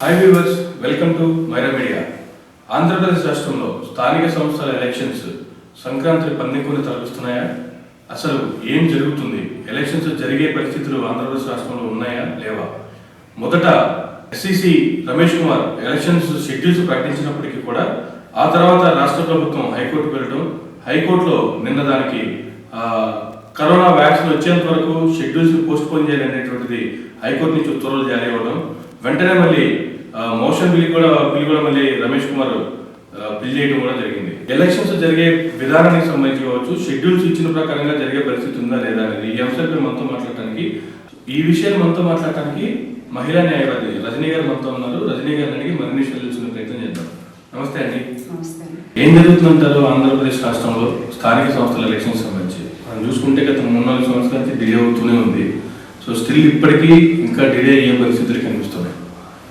Hi viewers, welcome to Myra media. Andhra Pradesh రాష్ట్రంలో స్థానిక సంస్థల ఎలక్షన్స్ సంక్రాంతి పందెంకుని తలపిస్తున్నాయా? అసలు ఏం జరుగుతుంది? ఎలక్షన్స్ జరిగే పరిస్థితులు ఆంధ్రప్రదేశ్ రాష్ట్రంలో ఉన్నాయా లేవా? మొదట ఎస్సీసీ రమేష్ కుమార్ ఎలక్షన్స్ షెడ్యూల్స్ ప్రకటించినప్పటికీ కూడా ఆ తర్వాత రాష్ట్ర ప్రభుత్వం హైకోర్టుకు వెళ్ళడం, హైకోర్టులో నిన్న దానికి కరోనా వ్యాక్సిన్ వచ్చేంత వరకు షెడ్యూల్స్ పోస్ట్ పోన్ చేయాలనేటువంటిది హైకోర్టు నుంచి ఉత్తర్వులు జారీ అవ్వడం, వెంటనే మళ్ళీ మోషన్ బిల్ కూడా మళ్ళీ రమేష్ కుమార్ బిల్ చేయడం కూడా జరిగింది. ఎలక్షన్స్ జరిగే విధానానికి సంబంధించి కావచ్చు, షెడ్యూల్స్ ఇచ్చిన ప్రకారంగా జరిగే పరిస్థితి ఉందా లేదా అనేది ఈ అంశాలపై మనతో మాట్లాడటానికి, ఈ విషయాలు మనతో మాట్లాడటానికి మహిళా న్యాయవాది రజనీ గారు మనతో ఉన్నారు. రజనీ గారిని అడిగి మరిన్ని విషయాలు తెలుసుకునే ప్రయత్నం చేద్దాం. నమస్తే అండి. ఏం జరుగుతుందంటారు ఆంధ్రప్రదేశ్ రాష్ట్రంలో స్థానిక సంస్థల ఎలక్షన్స్ సంబంధించి? మనం చూసుకుంటే గత 3-4 సంవత్సరాల నుంచి డిలే అవుతూనే ఉంది. సో స్టిల్ ఇప్పటికీ ఇంకా డిలే అయ్యే పరిస్థితులు కనిపిస్తున్నాయి.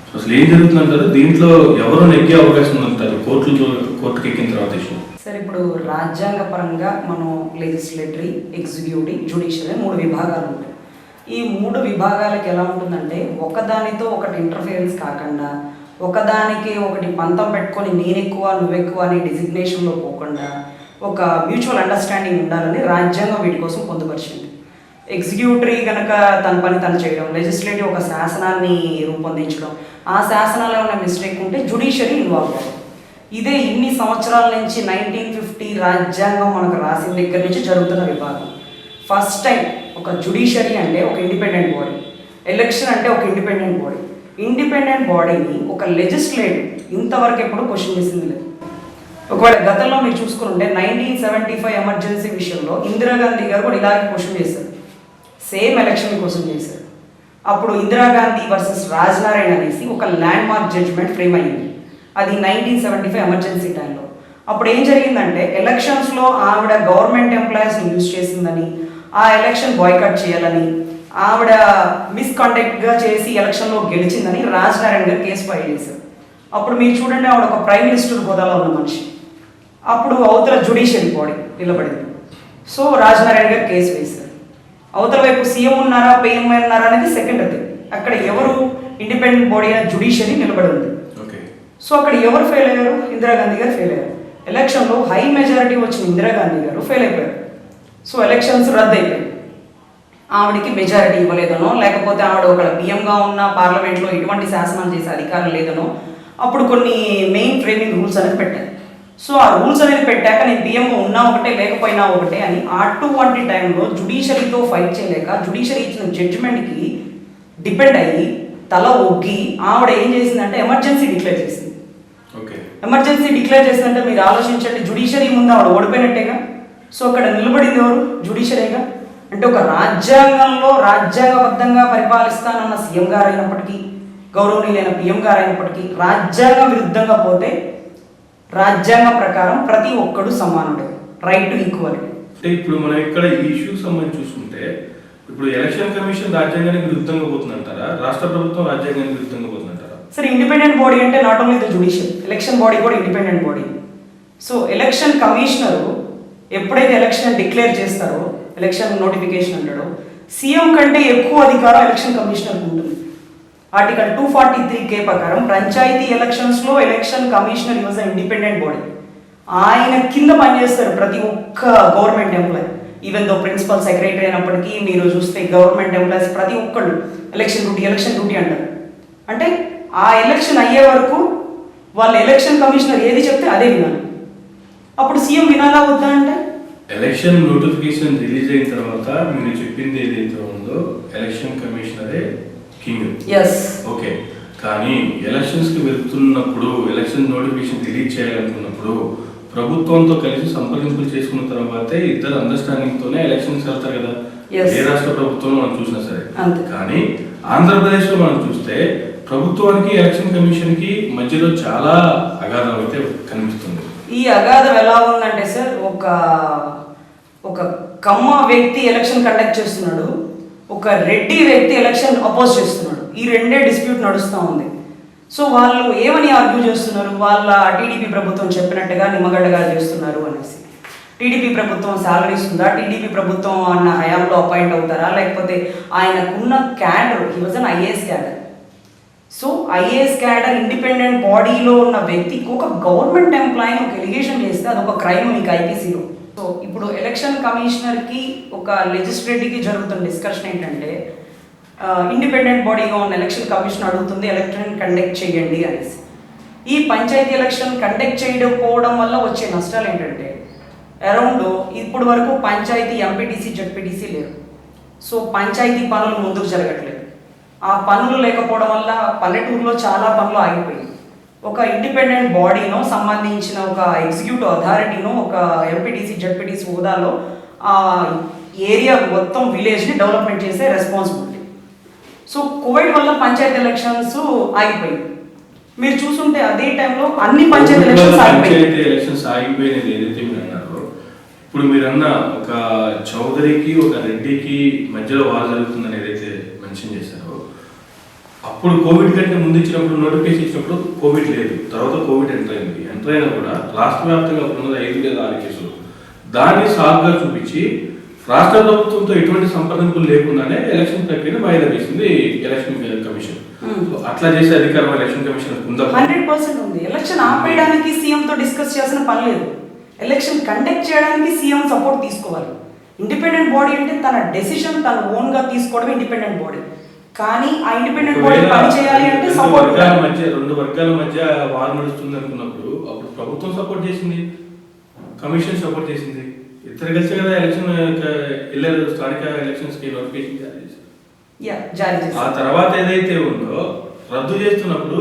సో అసలు ఏం జరుగుతుందంటారు? దీంట్లో ఎవరు నెగ్గే అవకాశం ఉందంటారు కోర్టుకి ఎక్కిన తర్వాత? సార్, ఇప్పుడు రాజ్యాంగ పరంగా మనం లెజిస్లేటరీ, ఎగ్జిక్యూటివ్, జ్యుడిషియరీ 3 విభాగాలు ఉంటాయి. ఈ 3 విభాగాలకు ఎలా ఉంటుందంటే ఒకదానితో ఒకటి ఇంటర్ఫియరెన్స్ కాకుండా, ఒకదానికి ఒకటి పంతం పెట్టుకొని నేనెక్కువ నువ్వెక్కువ అనే డిజిగ్నేషన్లో పోకుండా ఒక మ్యూచువల్ అండర్స్టాండింగ్ ఉండాలని రాజ్యాంగం వీటి కోసం పొందుపరిచింది. ఎగ్జిక్యూటరీ కనుక తన పని తను చేయడం, లెజిస్లేటివ్ ఒక శాసనాన్ని రూపొందించడం, ఆ శాసనాల్లో ఉన్న మిస్టేక్ ఉంటే జ్యుడిషియరీ ఇన్వాల్వ్ అవ్వడం. ఇదే ఇన్ని సంవత్సరాల నుంచి 1950 రాజ్యాంగం మనకు రాసిన దగ్గర నుంచి జరుగుతున్న విభాగం. ఫస్ట్ టైం ఒక జ్యుడిషియరీ అంటే ఒక ఇండిపెండెంట్ బాడీ, ఎలక్షన్ అంటే ఒక ఇండిపెండెంట్ బాడీ. ఇండిపెండెంట్ బాడీని ఒక లెజిస్లేటివ్ ఇంతవరకు ఎప్పుడు క్వశ్చన్ చేసింది లేదు. ఒకవేళ గతంలో మీరు చూసుకుని ఉంటే 1975 ఎమర్జెన్సీ విషయంలో ఇందిరాగాంధీ గారు కూడా ఇలాగే క్వశ్చన్ చేశారు. సేమ్ ఎలక్షన్ కోసం చేశారు. అప్పుడు ఇందిరాగాంధీ వర్సెస్ రాజ్నారాయణ అనేసి ఒక ల్యాండ్ మార్క్ జడ్జ్మెంట్ ఫ్రేమ్ అయ్యింది. అది 1975 ఎమర్జెన్సీ టైంలో. అప్పుడు ఏం జరిగిందంటే ఎలక్షన్స్లో ఆవిడ గవర్నమెంట్ ఎంప్లాయీస్ని యూజ్ చేసిందని, ఆ ఎలక్షన్ బాయ్కాట్ చేయాలని, ఆవిడ మిస్కండక్ట్గా చేసి ఎలక్షన్లో గెలిచిందని రాజ్నారాయణ గారు కేసు ఫైల్ చేశారు. అప్పుడు మీరు చూడండి, ఆవిడ ఒక ప్రైమ్ మినిస్టర్ హోదాలో ఉన్న మనిషి. అప్పుడు అవతల జ్యుడిషియరీ బాడీ నిలబడింది. సో రాజ్నారాయణ గారు కేసు వేశారు. అవతల వైపు సీఎం ఉన్నారా, పిఎం ఉన్నారా అనేది సెకండ్. అది అక్కడ ఎవరు ఇండిపెండెంట్ బాడీ అయిన జ్యుడిషియరీ నిలబడి ఉంది. సో అక్కడ ఎవరు ఫెయిల్ అయ్యారు? ఇందిరాగాంధీ గారు ఫెయిల్ అయ్యారు. ఎలక్షన్లో హై మెజారిటీ వచ్చిన ఇందిరాగాంధీ గారు ఫెయిల్ అయిపోయారు. సో ఎలక్షన్స్ రద్దు అయిపోయాయి. ఆవిడకి మెజారిటీ ఇవ్వలేదనో, లేకపోతే ఆవిడ ఒక పిఎంగా ఉన్న పార్లమెంట్లో ఎటువంటి శాసనాలు చేసే అధికారం లేదనో అప్పుడు కొన్ని మెయిన్ ఫ్రేమింగ్ రూల్స్ అనేది పెట్టారు. సో ఆ రూల్స్ అనేది పెట్టాక నేను పిఎంగా ఉన్నా ఒకటే లేకపోయినా ఒకటే అని అటువంటి టైంలో జ్యుడిషియరీతో ఫైట్ చేయలేక జ్యుడిషియరీ ఇచ్చిన జడ్జిమెంట్కి డిపెండ్ అయ్యి తల ఒగ్గి ఆవిడ ఏం చేసిందంటే ఎమర్జెన్సీ డిక్లేర్ చేసింది. ఎమర్జెన్సీ డిక్లేర్ చేసిందంటే మీరు ఆలోచించండి, జ్యుడిషియరీ ముందు ఆవిడ ఓడిపోయినట్టేగా. సో అక్కడ నిలబడింది ఎవరు? జ్యుడిషియరీగా. అంటే ఒక రాజ్యాంగంలో రాజ్యాంగబద్ధంగా పరిపాలిస్తానన్న సీఎం గారు అయినప్పటికీ, గౌరవనీయులైన పిఎం గారు అయినప్పటికీ రాజ్యాంగ విరుద్ధంగా పోతే రాజ్యాంగం ప్రకారం ప్రతి ఒక్కడు సమానుడే, రైట్ టు ఈక్వాలిటీ. అంటే ఇప్పుడు మనం ఇక్కడ ఈ ఇష్యూకి సంబంధించి చూసుకుంటే, ఇప్పుడు ఎలక్షన్ కమిషన్ రాజ్యాంగానికి విరుద్ధంగా పోతుందంటారా, రాష్ట్ర ప్రభుత్వం రాజ్యాంగానికి విరుద్ధంగా పోతుందంటారా? సరే, ఇండిపెండెంట్ బాడీ అంటే not only the judicial, election body కూడా independent body. So election commissioner ఎప్పుడైతే ఎలక్షన్ డిక్లేర్ చేస్తారో, ఎలక్షన్ నోటిఫికేషన్ అంటాడో, సీఎం కంటే ఎక్కువ అధికారం ఎలక్షన్ కమిషనర్కి ఉంటుంది. ఆర్టికల్ 243K ప్రకారం పంచాయతీ ఎలక్షన్స్లో election commissioner is independent body. ఆయన కింద పనిచేస్తారు ప్రతి ఒక్క government employee. Even though principal secretary అయినప్పటికీ మీరు చూస్తే గవర్నమెంట్ ఎంప్లాయీస్ ప్రతి ఒక్కళ్ళు ఎలక్షన్ డ్యూటీ అంటారు. అంటే ఆ ఎలక్షన్ అయ్యే వరకు వాళ్ళ ఎలక్షన్ కమిషనర్ ఏది చెప్తే అదే వినాలి. అప్పుడు సీఎం వినాలా వద్దా అంటే, ఎలక్షన్ నోటిఫికేషన్ రిలీజ్ అయిన తర్వాత మీరు చెప్పింది ఏదైతే ఉందో ఎలక్షన్ కమిషనరే కింగ్. ఓకే, కానీ ఎలక్షన్స్ కి వెళ్తున్నప్పుడు, ఎలక్షన్ నోటిఫికేషన్ రిలీజ్ చేయాలనుకున్నప్పుడు ప్రభుత్వంతో కలిసి సంప్రదింపులు చేసుకున్న తర్వాతే ఇద్దరు అండర్స్టాండింగ్ తోనే ఎలక్షన్స్ వెళ్తారు కదా, ఏ రాష్ట్ర ప్రభుత్వం మనం చూసినా సరే. కానీ ఆంధ్రప్రదేశ్ లో మనం చూస్తే ప్రభుత్వానికి ఎలక్షన్ కమిషన్ కి మధ్యలో చాలా అగాధం అయితే కనిపిస్తుంది. ఈ అగాధం ఎలా ఉందంటే సార్, ఒక కమ్మ వ్యక్తి ఎలక్షన్ కండక్ట్ చేస్తున్నాడు, ఒక రెడ్డి వ్యక్తి ఎలక్షన్ అపోజ్ చేస్తున్నాడు. ఈ రెండే డిస్ప్యూట్ నడుస్తూ ఉంది. సో వాళ్ళు ఏమని ఆర్గ్యూ చేస్తున్నారు? వాళ్ళ టీడీపీ ప్రభుత్వం చెప్పినట్టుగా నిమ్మగడ్డగా చేస్తున్నారు అనేసి. టీడీపీ ప్రభుత్వం శాలరీస్ ఉందా, టీడీపీ ప్రభుత్వం అన్న హయాంలో అపాయింట్ అవుతారా, లేకపోతే ఆయనకున్న cadre, he was an IAS cadre, so IAS cadre independent బాడీలో ఉన్న వ్యక్తికి ఒక గవర్నమెంట్ ఎంప్లాయీని ఒక ఎలిగేషన్ చేస్తే అది ఒక క్రైమ్ మీకు ఐపీసీలో. సో ఇప్పుడు ఎలక్షన్ కమిషనర్కి ఒక లెజిస్లేటివ్కి జరుగుతున్న డిస్కషన్ ఏంటంటే ఇండిపెండెంట్ బాడీగా ఉన్న ఎలక్షన్ కమిషన్ అడుగుతుంది ఎలక్షన్ కండక్ట్ చేయండి అనేసి. ఈ పంచాయతీ ఎలక్షన్ కండక్ట్ చేయకపోవడం వల్ల వచ్చే నష్టాలు ఏంటంటే అరౌండ్ ఇప్పుడు వరకు పంచాయతీ ఎంపీటీసీ జడ్పీటీసీ లేరు. సో పంచాయతీ పనులు ముందుకు జరగట్లేదు. ఆ పనులు లేకపోవడం వల్ల పల్లెటూరులో చాలా పనులు ఆగిపోయాయి. ఒక ఇండిపెండెంట్ బాడీనో సంబంధించిన ఒక ఎగ్జిక్యూటివ్ అథారిటీనో ఒక ఎంపీటీసీ జడ్పీటీసీ హోదాలో ఆ ఏరియా మొత్తం విలేజ్ని డెవలప్మెంట్ చేసే రెస్పాన్సిబిలిటీ. సో కోవిడ్ వల్ల పంచాయతీ ఎలక్షన్స్ ఆగిపోయాయి. మీరు చూసుంటే అదే టైంలో అన్ని పంచాయతీ ఎలక్షన్స్ ఆగిపోయినది ఏదైతే మీరు అన్నారో, ఇప్పుడు మీరన్న ఒక చౌదరికి ఒక రెడ్డికి మధ్యలో వార్ జరుగుతుందని ఏదైతే మెన్షన్ చేశారో, అప్పుడు కోవిడ్ కంటే ముందు ఇచ్చినప్పుడు నోటిఫికేషన్ ఇచ్చినప్పుడు కోవిడ్ లేదు, తర్వాత కోవిడ్ ఎంటర్ అయినా కూడా రాష్ట్ర వ్యాప్తంగా ఉన్నది 5 లేదా 6 కేసులు. దాన్ని సాగుగా చూపించి రాష్ట్ర ప్రభుత్వంతో ఎటువంటి సంప్రదింపులు లేకుండానే ఎలక్షన్ ప్రక్రియను వాయిదా వేసింది ఎలక్షన్ కమిషన్. అట్లా చేసే అధికారం ఎలక్షన్ కమిషన్ ఉందా? 100% ఉంది. ఎలక్షన్ ఆపేయడానికి సీఎం తో డిస్కస్ చేయాల్సిన పని లేదు. ఎలక్షన్ కండక్ట్ చేయడానికి సీఎం సపోర్ట్ తీసుకోవాలి. ఇండిపెండెంట్ బాడీ అంటే తన డెసిషన్ తన ఓన్ గా తీసుకోవడం ఇండిపెండెంట్ బాడీ. కానీ ఆ ఇండిపెండెంట్ బాడీ పని చేయాలి అంటే సపోర్ట్. రెండు వర్గాల మధ్య వార్ నడుస్తుంది అనుకున్నప్పుడు అప్పుడు ప్రభుత్వం సపోర్ట్ చేసింది, కమిషన్ సపోర్ట్ చేసింది, ఇద్దరు కలిసి కదా ఎలక్షన్ వెళ్ళారు. స్థానిక ఎలక్షన్స్ కి నోటిఫికేషన్ జారీ చేశారు. ఆ తర్వాత ఏదైతే ఉందో రద్దు చేస్తున్నప్పుడు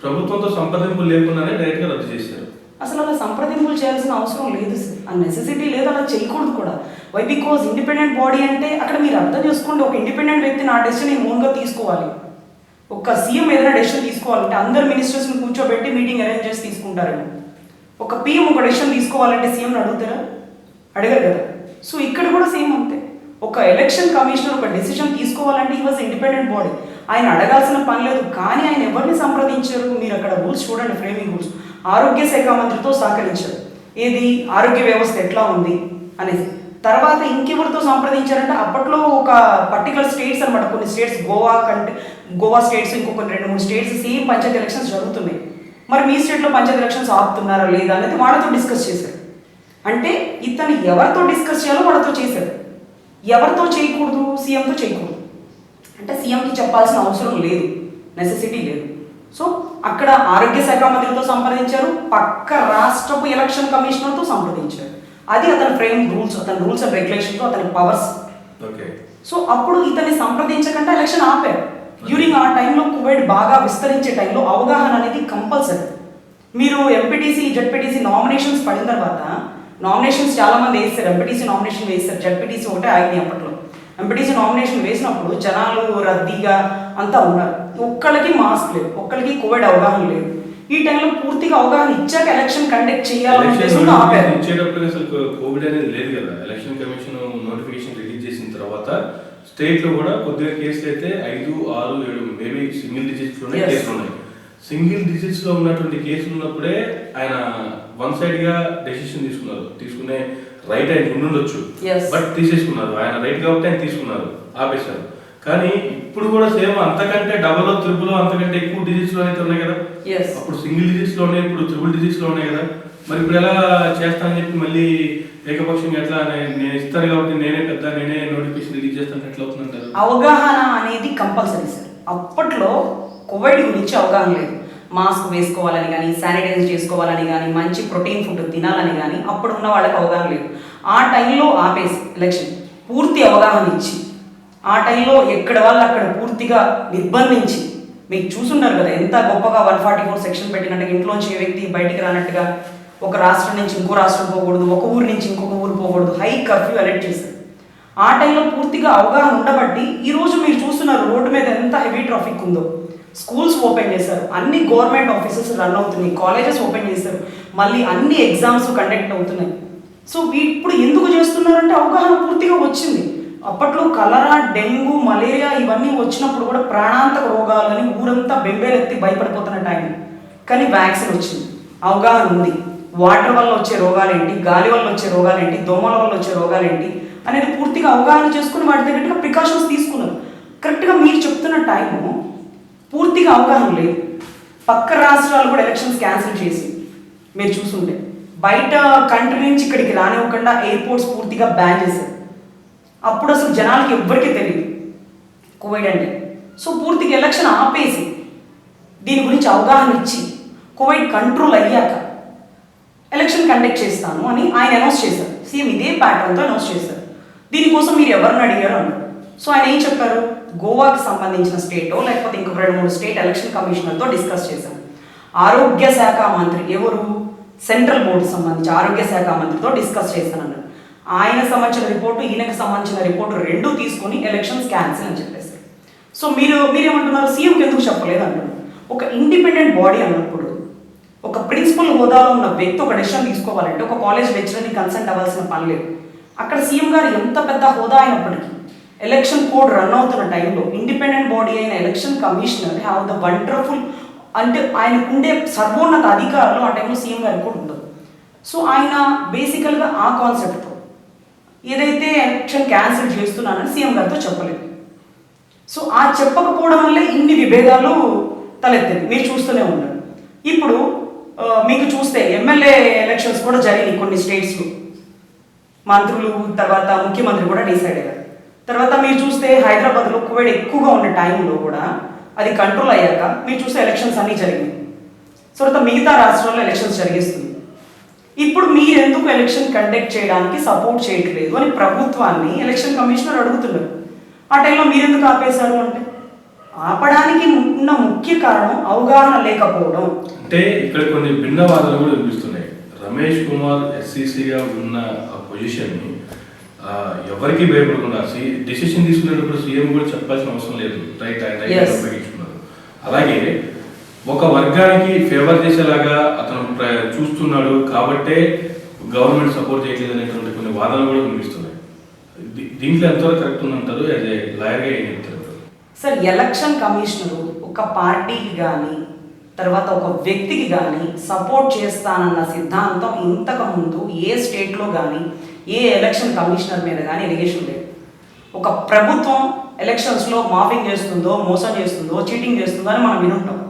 ప్రభుత్వంతో సంప్రదింపులు లేకుండానే డైరెక్ట్ గా రద్దు చేశారు. అసలు అలా సంప్రదింపులు చేయాల్సిన అవసరం లేదు సార్, ఆ నెసెసిటీ లేదు, అలా చేయకూడదు కూడా. వై బికాజ్ ఇండిపెండెంట్ బాడీ అంటే అక్కడ మీరు అర్థం చేసుకోండి, ఒక ఇండిపెండెంట్ వ్యక్తి నా డెసిషన్ ఓన్గా తీసుకోవాలి. ఒక సీఎం ఏదైనా డెసిషన్ తీసుకోవాలంటే అందరు మినిస్టర్స్ని కూర్చోబెట్టి మీటింగ్ అరేంజ్ చేసి తీసుకుంటారేమో. ఒక పీఎం ఒక డెసిషన్ తీసుకోవాలంటే సీఎంని అడుగుతారా? అడగరు కదా. సో ఇక్కడ కూడా సేమ్ అంతే. ఒక ఎలక్షన్ కమిషనర్ ఒక డెసిషన్ తీసుకోవాలంటే ఈ వాజ్ ఇండిపెండెంట్ బాడీ, ఆయన అడగాల్సిన పని లేదు. కానీ ఆయన ఎవరిని సంప్రదించారు? మీరు అక్కడ రూల్స్ చూడండి, ఫ్రేమింగ్ రూల్స్. ఆరోగ్య శాఖ మంత్రితో సహకరించారు. ఏది ఆరోగ్య వ్యవస్థ ఎట్లా ఉంది అనేసి. తర్వాత ఇంకెవరితో సంప్రదించారంటే అప్పట్లో ఒక పర్టికులర్ స్టేట్స్ అనమాట, కొన్ని స్టేట్స్ గోవా స్టేట్స్, ఇంకొక 2-3 స్టేట్స్ సేమ్ పంచాయతీ ఎలక్షన్స్ జరుగుతున్నాయి. మరి మీ స్టేట్లో పంచాయతీ ఎలక్షన్స్ ఆపుతున్నారా లేదా అనేది వాళ్ళతో డిస్కస్ చేశారు. అంటే ఇతను ఎవరితో డిస్కస్ చేయాలో వాళ్ళతో చేశారు. ఎవరితో చేయకూడదు? సీఎంతో చేయకూడదు. అంటే సీఎంకి చెప్పాల్సిన అవసరం లేదు, నెసెసిటీ లేదు. సో అక్కడ ఆరోగ్య శాఖ మంత్రితో సంప్రదించారు, పక్క రాష్ట్రపు ఎలక్షన్ కమిషనర్తో సంప్రదించారు. అది అతని ఫ్రేమ్ రూల్స్, అతని రూల్స్ అండ్ రెగ్యులేషన్తో అతని పవర్స్. సో అప్పుడు ఇతన్ని సంప్రదించకుండా ఎలక్షన్ ఆపారు. డ్యూరింగ్ ఆ టైంలో కోవిడ్ బాగా విస్తరించే టైంలో అవగాహన అనేది కంపల్సరీ. మీరు ఎంపీటీసీ జడ్పీటీసీ నామినేషన్స్ పడిన తర్వాత నామినేషన్స్ చాలా మంది వేస్తారు, ఎంపీటీసీ నామినేషన్ వేస్తారు, జడ్పీటీసీ ఒకటే ఆగింది అప్పట్లో. ఎంపీటీసీ నామినేషన్ వేసినప్పుడు జనాలు రద్దీగా అంతా ఉన్నారు. ఒక్కళ్ళకి మాస్క్ లేదు, ఒక్కళ్ళకి కోవిడ్ అవగాహన లేదు. ఈ టైంలో పూర్తిగా అవగాహన ఇచ్చాక ఎలక్షన్ కండక్ట్ చేయాలని ఉద్దేశంతో ఆపారు. ఇచ్చేటప్పుడు అసలు కోవిడ్ అనేది లేదు కదా. ఎలక్షన్ కమిషన్ నోటిఫికేషన్ రిలీజ్ చేసిన తర్వాత స్టేట్ లో కూడా కొద్దిగా కేసులు అయితే 5, 6, 7 మేబీ సింగిల్ డిజిట్స్ లోనే కేసులు ఉన్నాయి. సింగిల్ డిజిట్స్ లో ఉన్నటువంటి కేసులు ఉన్నప్పుడే ఆయన వన్ సైడ్ గా డెసిషన్ తీసుకునే రైట్ ఆయన ఉండొచ్చు, బట్ తీసేసుకున్నారు. ఆయన రైట్ కాబట్టి ఆయన తీసుకున్నారు, ఆపేశారు. కానీ ఇప్పుడు కూడా సేమ్ అంతకంటే డబుల్ త్రిబుల్ అంతకంటే ఎక్కువ డిజిట్స్ లో అయితే ఉన్నాయి కదా. అప్పుడు సింగిల్ డిజిట్స్ లో ఉన్నాయి, ఇప్పుడు త్రిబుల్ డిజిట్స్ లో ఉన్నాయి కదా. మరి ఇప్పుడు ఎలా చేస్తానని చెప్పి మళ్ళీ ఏకపక్షంగా ఎట్లా నేను ఇస్తాను కాబట్టి నేనే పెద్ద నేనే నోటిఫికేషన్ రిలీజ్ చేస్తాను ఎట్లా అవుతుందంటారు? అవగాహన అనేది కంపల్సరీ సార్. అప్పట్లో కోవిడ్ గురించి అవగాహన లేదు. మాస్క్ వేసుకోవాలని కానీ, శానిటైజ్ చేసుకోవాలని కానీ, మంచి ప్రోటీన్ ఫుడ్ తినాలని కానీ అప్పుడు ఉన్న వాళ్ళకి అవగాహన లేదు. ఆ టైంలో ఆపేసి ఎలక్షన్ పూర్తి అవగాహన ఇచ్చి ఆ టైంలో ఎక్కడ వాళ్ళు అక్కడ పూర్తిగా నిర్బంధించి, మీకు చూసున్నారు కదా ఎంత గొప్పగా 144 సెక్షన్ పెట్టినట్టుగా ఇంట్లోంచి ఏ వ్యక్తి బయటికి రానట్టుగా, ఒక రాష్ట్రం నుంచి ఇంకో రాష్ట్రం పోకూడదు, ఒక ఊరు నుంచి ఇంకొక ఊరు పోకూడదు, హై కర్ఫ్యూ అలర్ట్ చేశారు. ఆ టైంలో పూర్తిగా అవగాహన ఉండబట్టి ఈరోజు మీరు చూస్తున్నారు రోడ్డు మీద ఎంత హెవీ ట్రాఫిక్ ఉందో. స్కూల్స్ ఓపెన్ చేశారు, అన్ని గవర్నమెంట్ ఆఫీసెస్ రన్ అవుతున్నాయి, కాలేజెస్ ఓపెన్ చేశారు, మళ్ళీ అన్ని ఎగ్జామ్స్ కండక్ట్ అవుతున్నాయి. సో ఇప్పుడు ఎందుకు చేస్తున్నారంటే అవగాహన పూర్తిగా వచ్చింది. అప్పట్లో కలరా, డెంగ్యూ, మలేరియా ఇవన్నీ వచ్చినప్పుడు కూడా ప్రాణాంతక రోగాలని ఊరంతా బెంబేలెత్తి భయపడిపోతున్న టైం. కానీ వ్యాక్సిన్ వచ్చింది, అవగాహన ఉంది. వాటర్ వల్ల వచ్చే రోగాలేంటి, గాలి వల్ల వచ్చే రోగాలేంటి, దోమల వల్ల వచ్చే రోగాలేంటి అనేది పూర్తిగా అవగాహన చేసుకుని వాటి దగ్గరగా ప్రికాషన్స్ తీసుకున్నారు. కరెక్ట్గా మీరు చెప్తున్న టైము పూర్తిగా అవగాహన లేదు. పక్క రాష్ట్రాలు కూడా ఎలక్షన్స్ క్యాన్సిల్ చేసి మీరు చూసుంటే బయట కంట్రీ నుంచి ఇక్కడికి రానివ్వకుండా ఎయిర్పోర్ట్స్ పూర్తిగా బ్యాన్ చేశారు. అప్పుడు అసలు జనాలకి ఎవ్వరికీ తెలియదు కోవిడ్ అంటే. సో పూర్తిగా ఎలక్షన్ ఆపేసి దీని గురించి అవగాహన ఇచ్చి కోవిడ్ కంట్రోల్ అయ్యాక ఎలక్షన్ కండక్ట్ చేస్తాను అని ఆయన అనౌన్స్ చేశారు. సీఎం ఇదే ప్యాటర్న్తో అనౌన్స్ చేశారు. దీనికోసం మీరు ఎవరిని అడిగారు అన్నారు. సో ఆయన ఏం చెప్పారు, గోవాకి సంబంధించిన స్టేటో లేకపోతే ఇంకొక 2-3 స్టేట్ ఎలక్షన్ కమిషనర్తో డిస్కస్ చేశాను. ఆరోగ్య శాఖ మంత్రి ఎవరు, సెంట్రల్ బోర్డు సంబంధించి ఆరోగ్య శాఖ మంత్రితో డిస్కస్ చేశాను అన్నారు. ఆయన సంబంధించిన రిపోర్టు ఈయనకు సంబంధించిన రిపోర్టు రెండూ తీసుకుని ఎలక్షన్స్ క్యాన్సిల్ అని చెప్పేశారు. సో మీరేమంటున్నారు, సీఎంకి ఎందుకు చెప్పలేదు అంటున్నారు. ఒక ఇండిపెండెంట్ బాడీ అన్నప్పుడు ఒక ప్రిన్సిపల్ హోదాలో ఉన్న వ్యక్తి ఒక డెసిషన్ తీసుకోవాలంటే ఒక కాలేజ్ లెక్చరర్ని కన్సల్ట్ అవ్వాల్సిన పని లేదు. అక్కడ సీఎం గారు ఎంత పెద్ద హోదా అయినప్పటికీ ఎలక్షన్ కోడ్ రన్ అవుతున్న టైంలో ఇండిపెండెంట్ బాడీ అయిన election commissioner have the wonderful అంటే ఆయనకుండే సర్వోన్నత అధికారులు ఆ టైంలో సీఎం గారికి కూడా ఉండదు. సో ఆయన బేసికల్గా ఆ కాన్సెప్ట్తో ఏదైతే ఎలక్షన్ క్యాన్సిల్ చేస్తున్నానని సీఎం గారితో చెప్పలేదు. సో ఆ చెప్పకపోవడం వల్లే ఇన్ని విభేదాలు తలెత్తింది. మీరు చూస్తూనే ఉన్నారు. ఇప్పుడు మీకు చూస్తే ఎమ్మెల్యే ఎలక్షన్స్ కూడా జరిగినాయి కొన్ని స్టేట్స్లో. మంత్రులు తర్వాత ముఖ్యమంత్రి కూడా డిసైడ్ అయ్యారు. తర్వాత మీరు చూస్తే హైదరాబాద్లో కోవిడ్ ఎక్కువగా ఉన్న టైంలో కూడా అది కంట్రోల్ అయ్యాక మీరు చూస్తే ఎలక్షన్స్ అన్నీ జరిగినాయి. సో తర్వాత మిగతా రాష్ట్రాల్లో ఎలక్షన్స్ జరిగిస్తుంది. ఇప్పుడు మీరు ఎందుకు ఎలక్షన్ కండక్ట్ చేయడానికి సపోర్ట్ చేయట్లేదు అని ప్రభుత్వాన్ని ఎలక్షన్ కమిషనర్ అడుగుతున్నారు. ఆ టైంలో మీరు ఎందుకు ఆపేశారు అంటే ఆపడానికి ఉన్న ముఖ్య కారణం అవగాహన లేకపోవడం. అంటే ఇక్కడ కొన్ని భిన్న వాదనలు కూడా వినిపిస్తున్నాయి. రమేష్ కుమార్ ఎస్సీసీగా ఉన్న ఆ పొజిషన్ని ఎవరికి భయపడకుండా డిసిషన్ తీసుకునేటప్పుడు సీఎం కూడా చెప్పాల్సిన అవసరం లేదు, రైట్ ఆయన ఉపయోగించుకున్నారు. అలాగే ఒక వర్గానికి ఫేవర్ చేసేలాగా అతను చూస్తున్నాడు కాబట్టే గవర్నమెంట్ సపోర్ట్ చేయట్లేదు అనేటువంటి కొన్ని వాదనలు కూడా వినిపిస్తున్నాయి. దీంట్లో ఎంతవరకు కరెక్ట్ ఉందంటారు, యాజ్ ఏ లాయర్గా ఏం చెప్తారు? సార్, ఎలక్షన్ కమిషనరు ఒక పార్టీకి కానీ తర్వాత ఒక వ్యక్తికి కానీ సపోర్ట్ చేస్తానన్న సిద్ధాంతం ఇంతకుముందు ఏ స్టేట్లో కానీ ఏ ఎలక్షన్ కమిషనర్ మీద కానీ ఎలిగేషన్ లేదు. ఒక ప్రభుత్వం ఎలక్షన్స్లో మాఫింగ్ చేస్తుందో మోసం చేస్తుందో చీటింగ్ చేస్తుందో అని మనం వినుంటాం.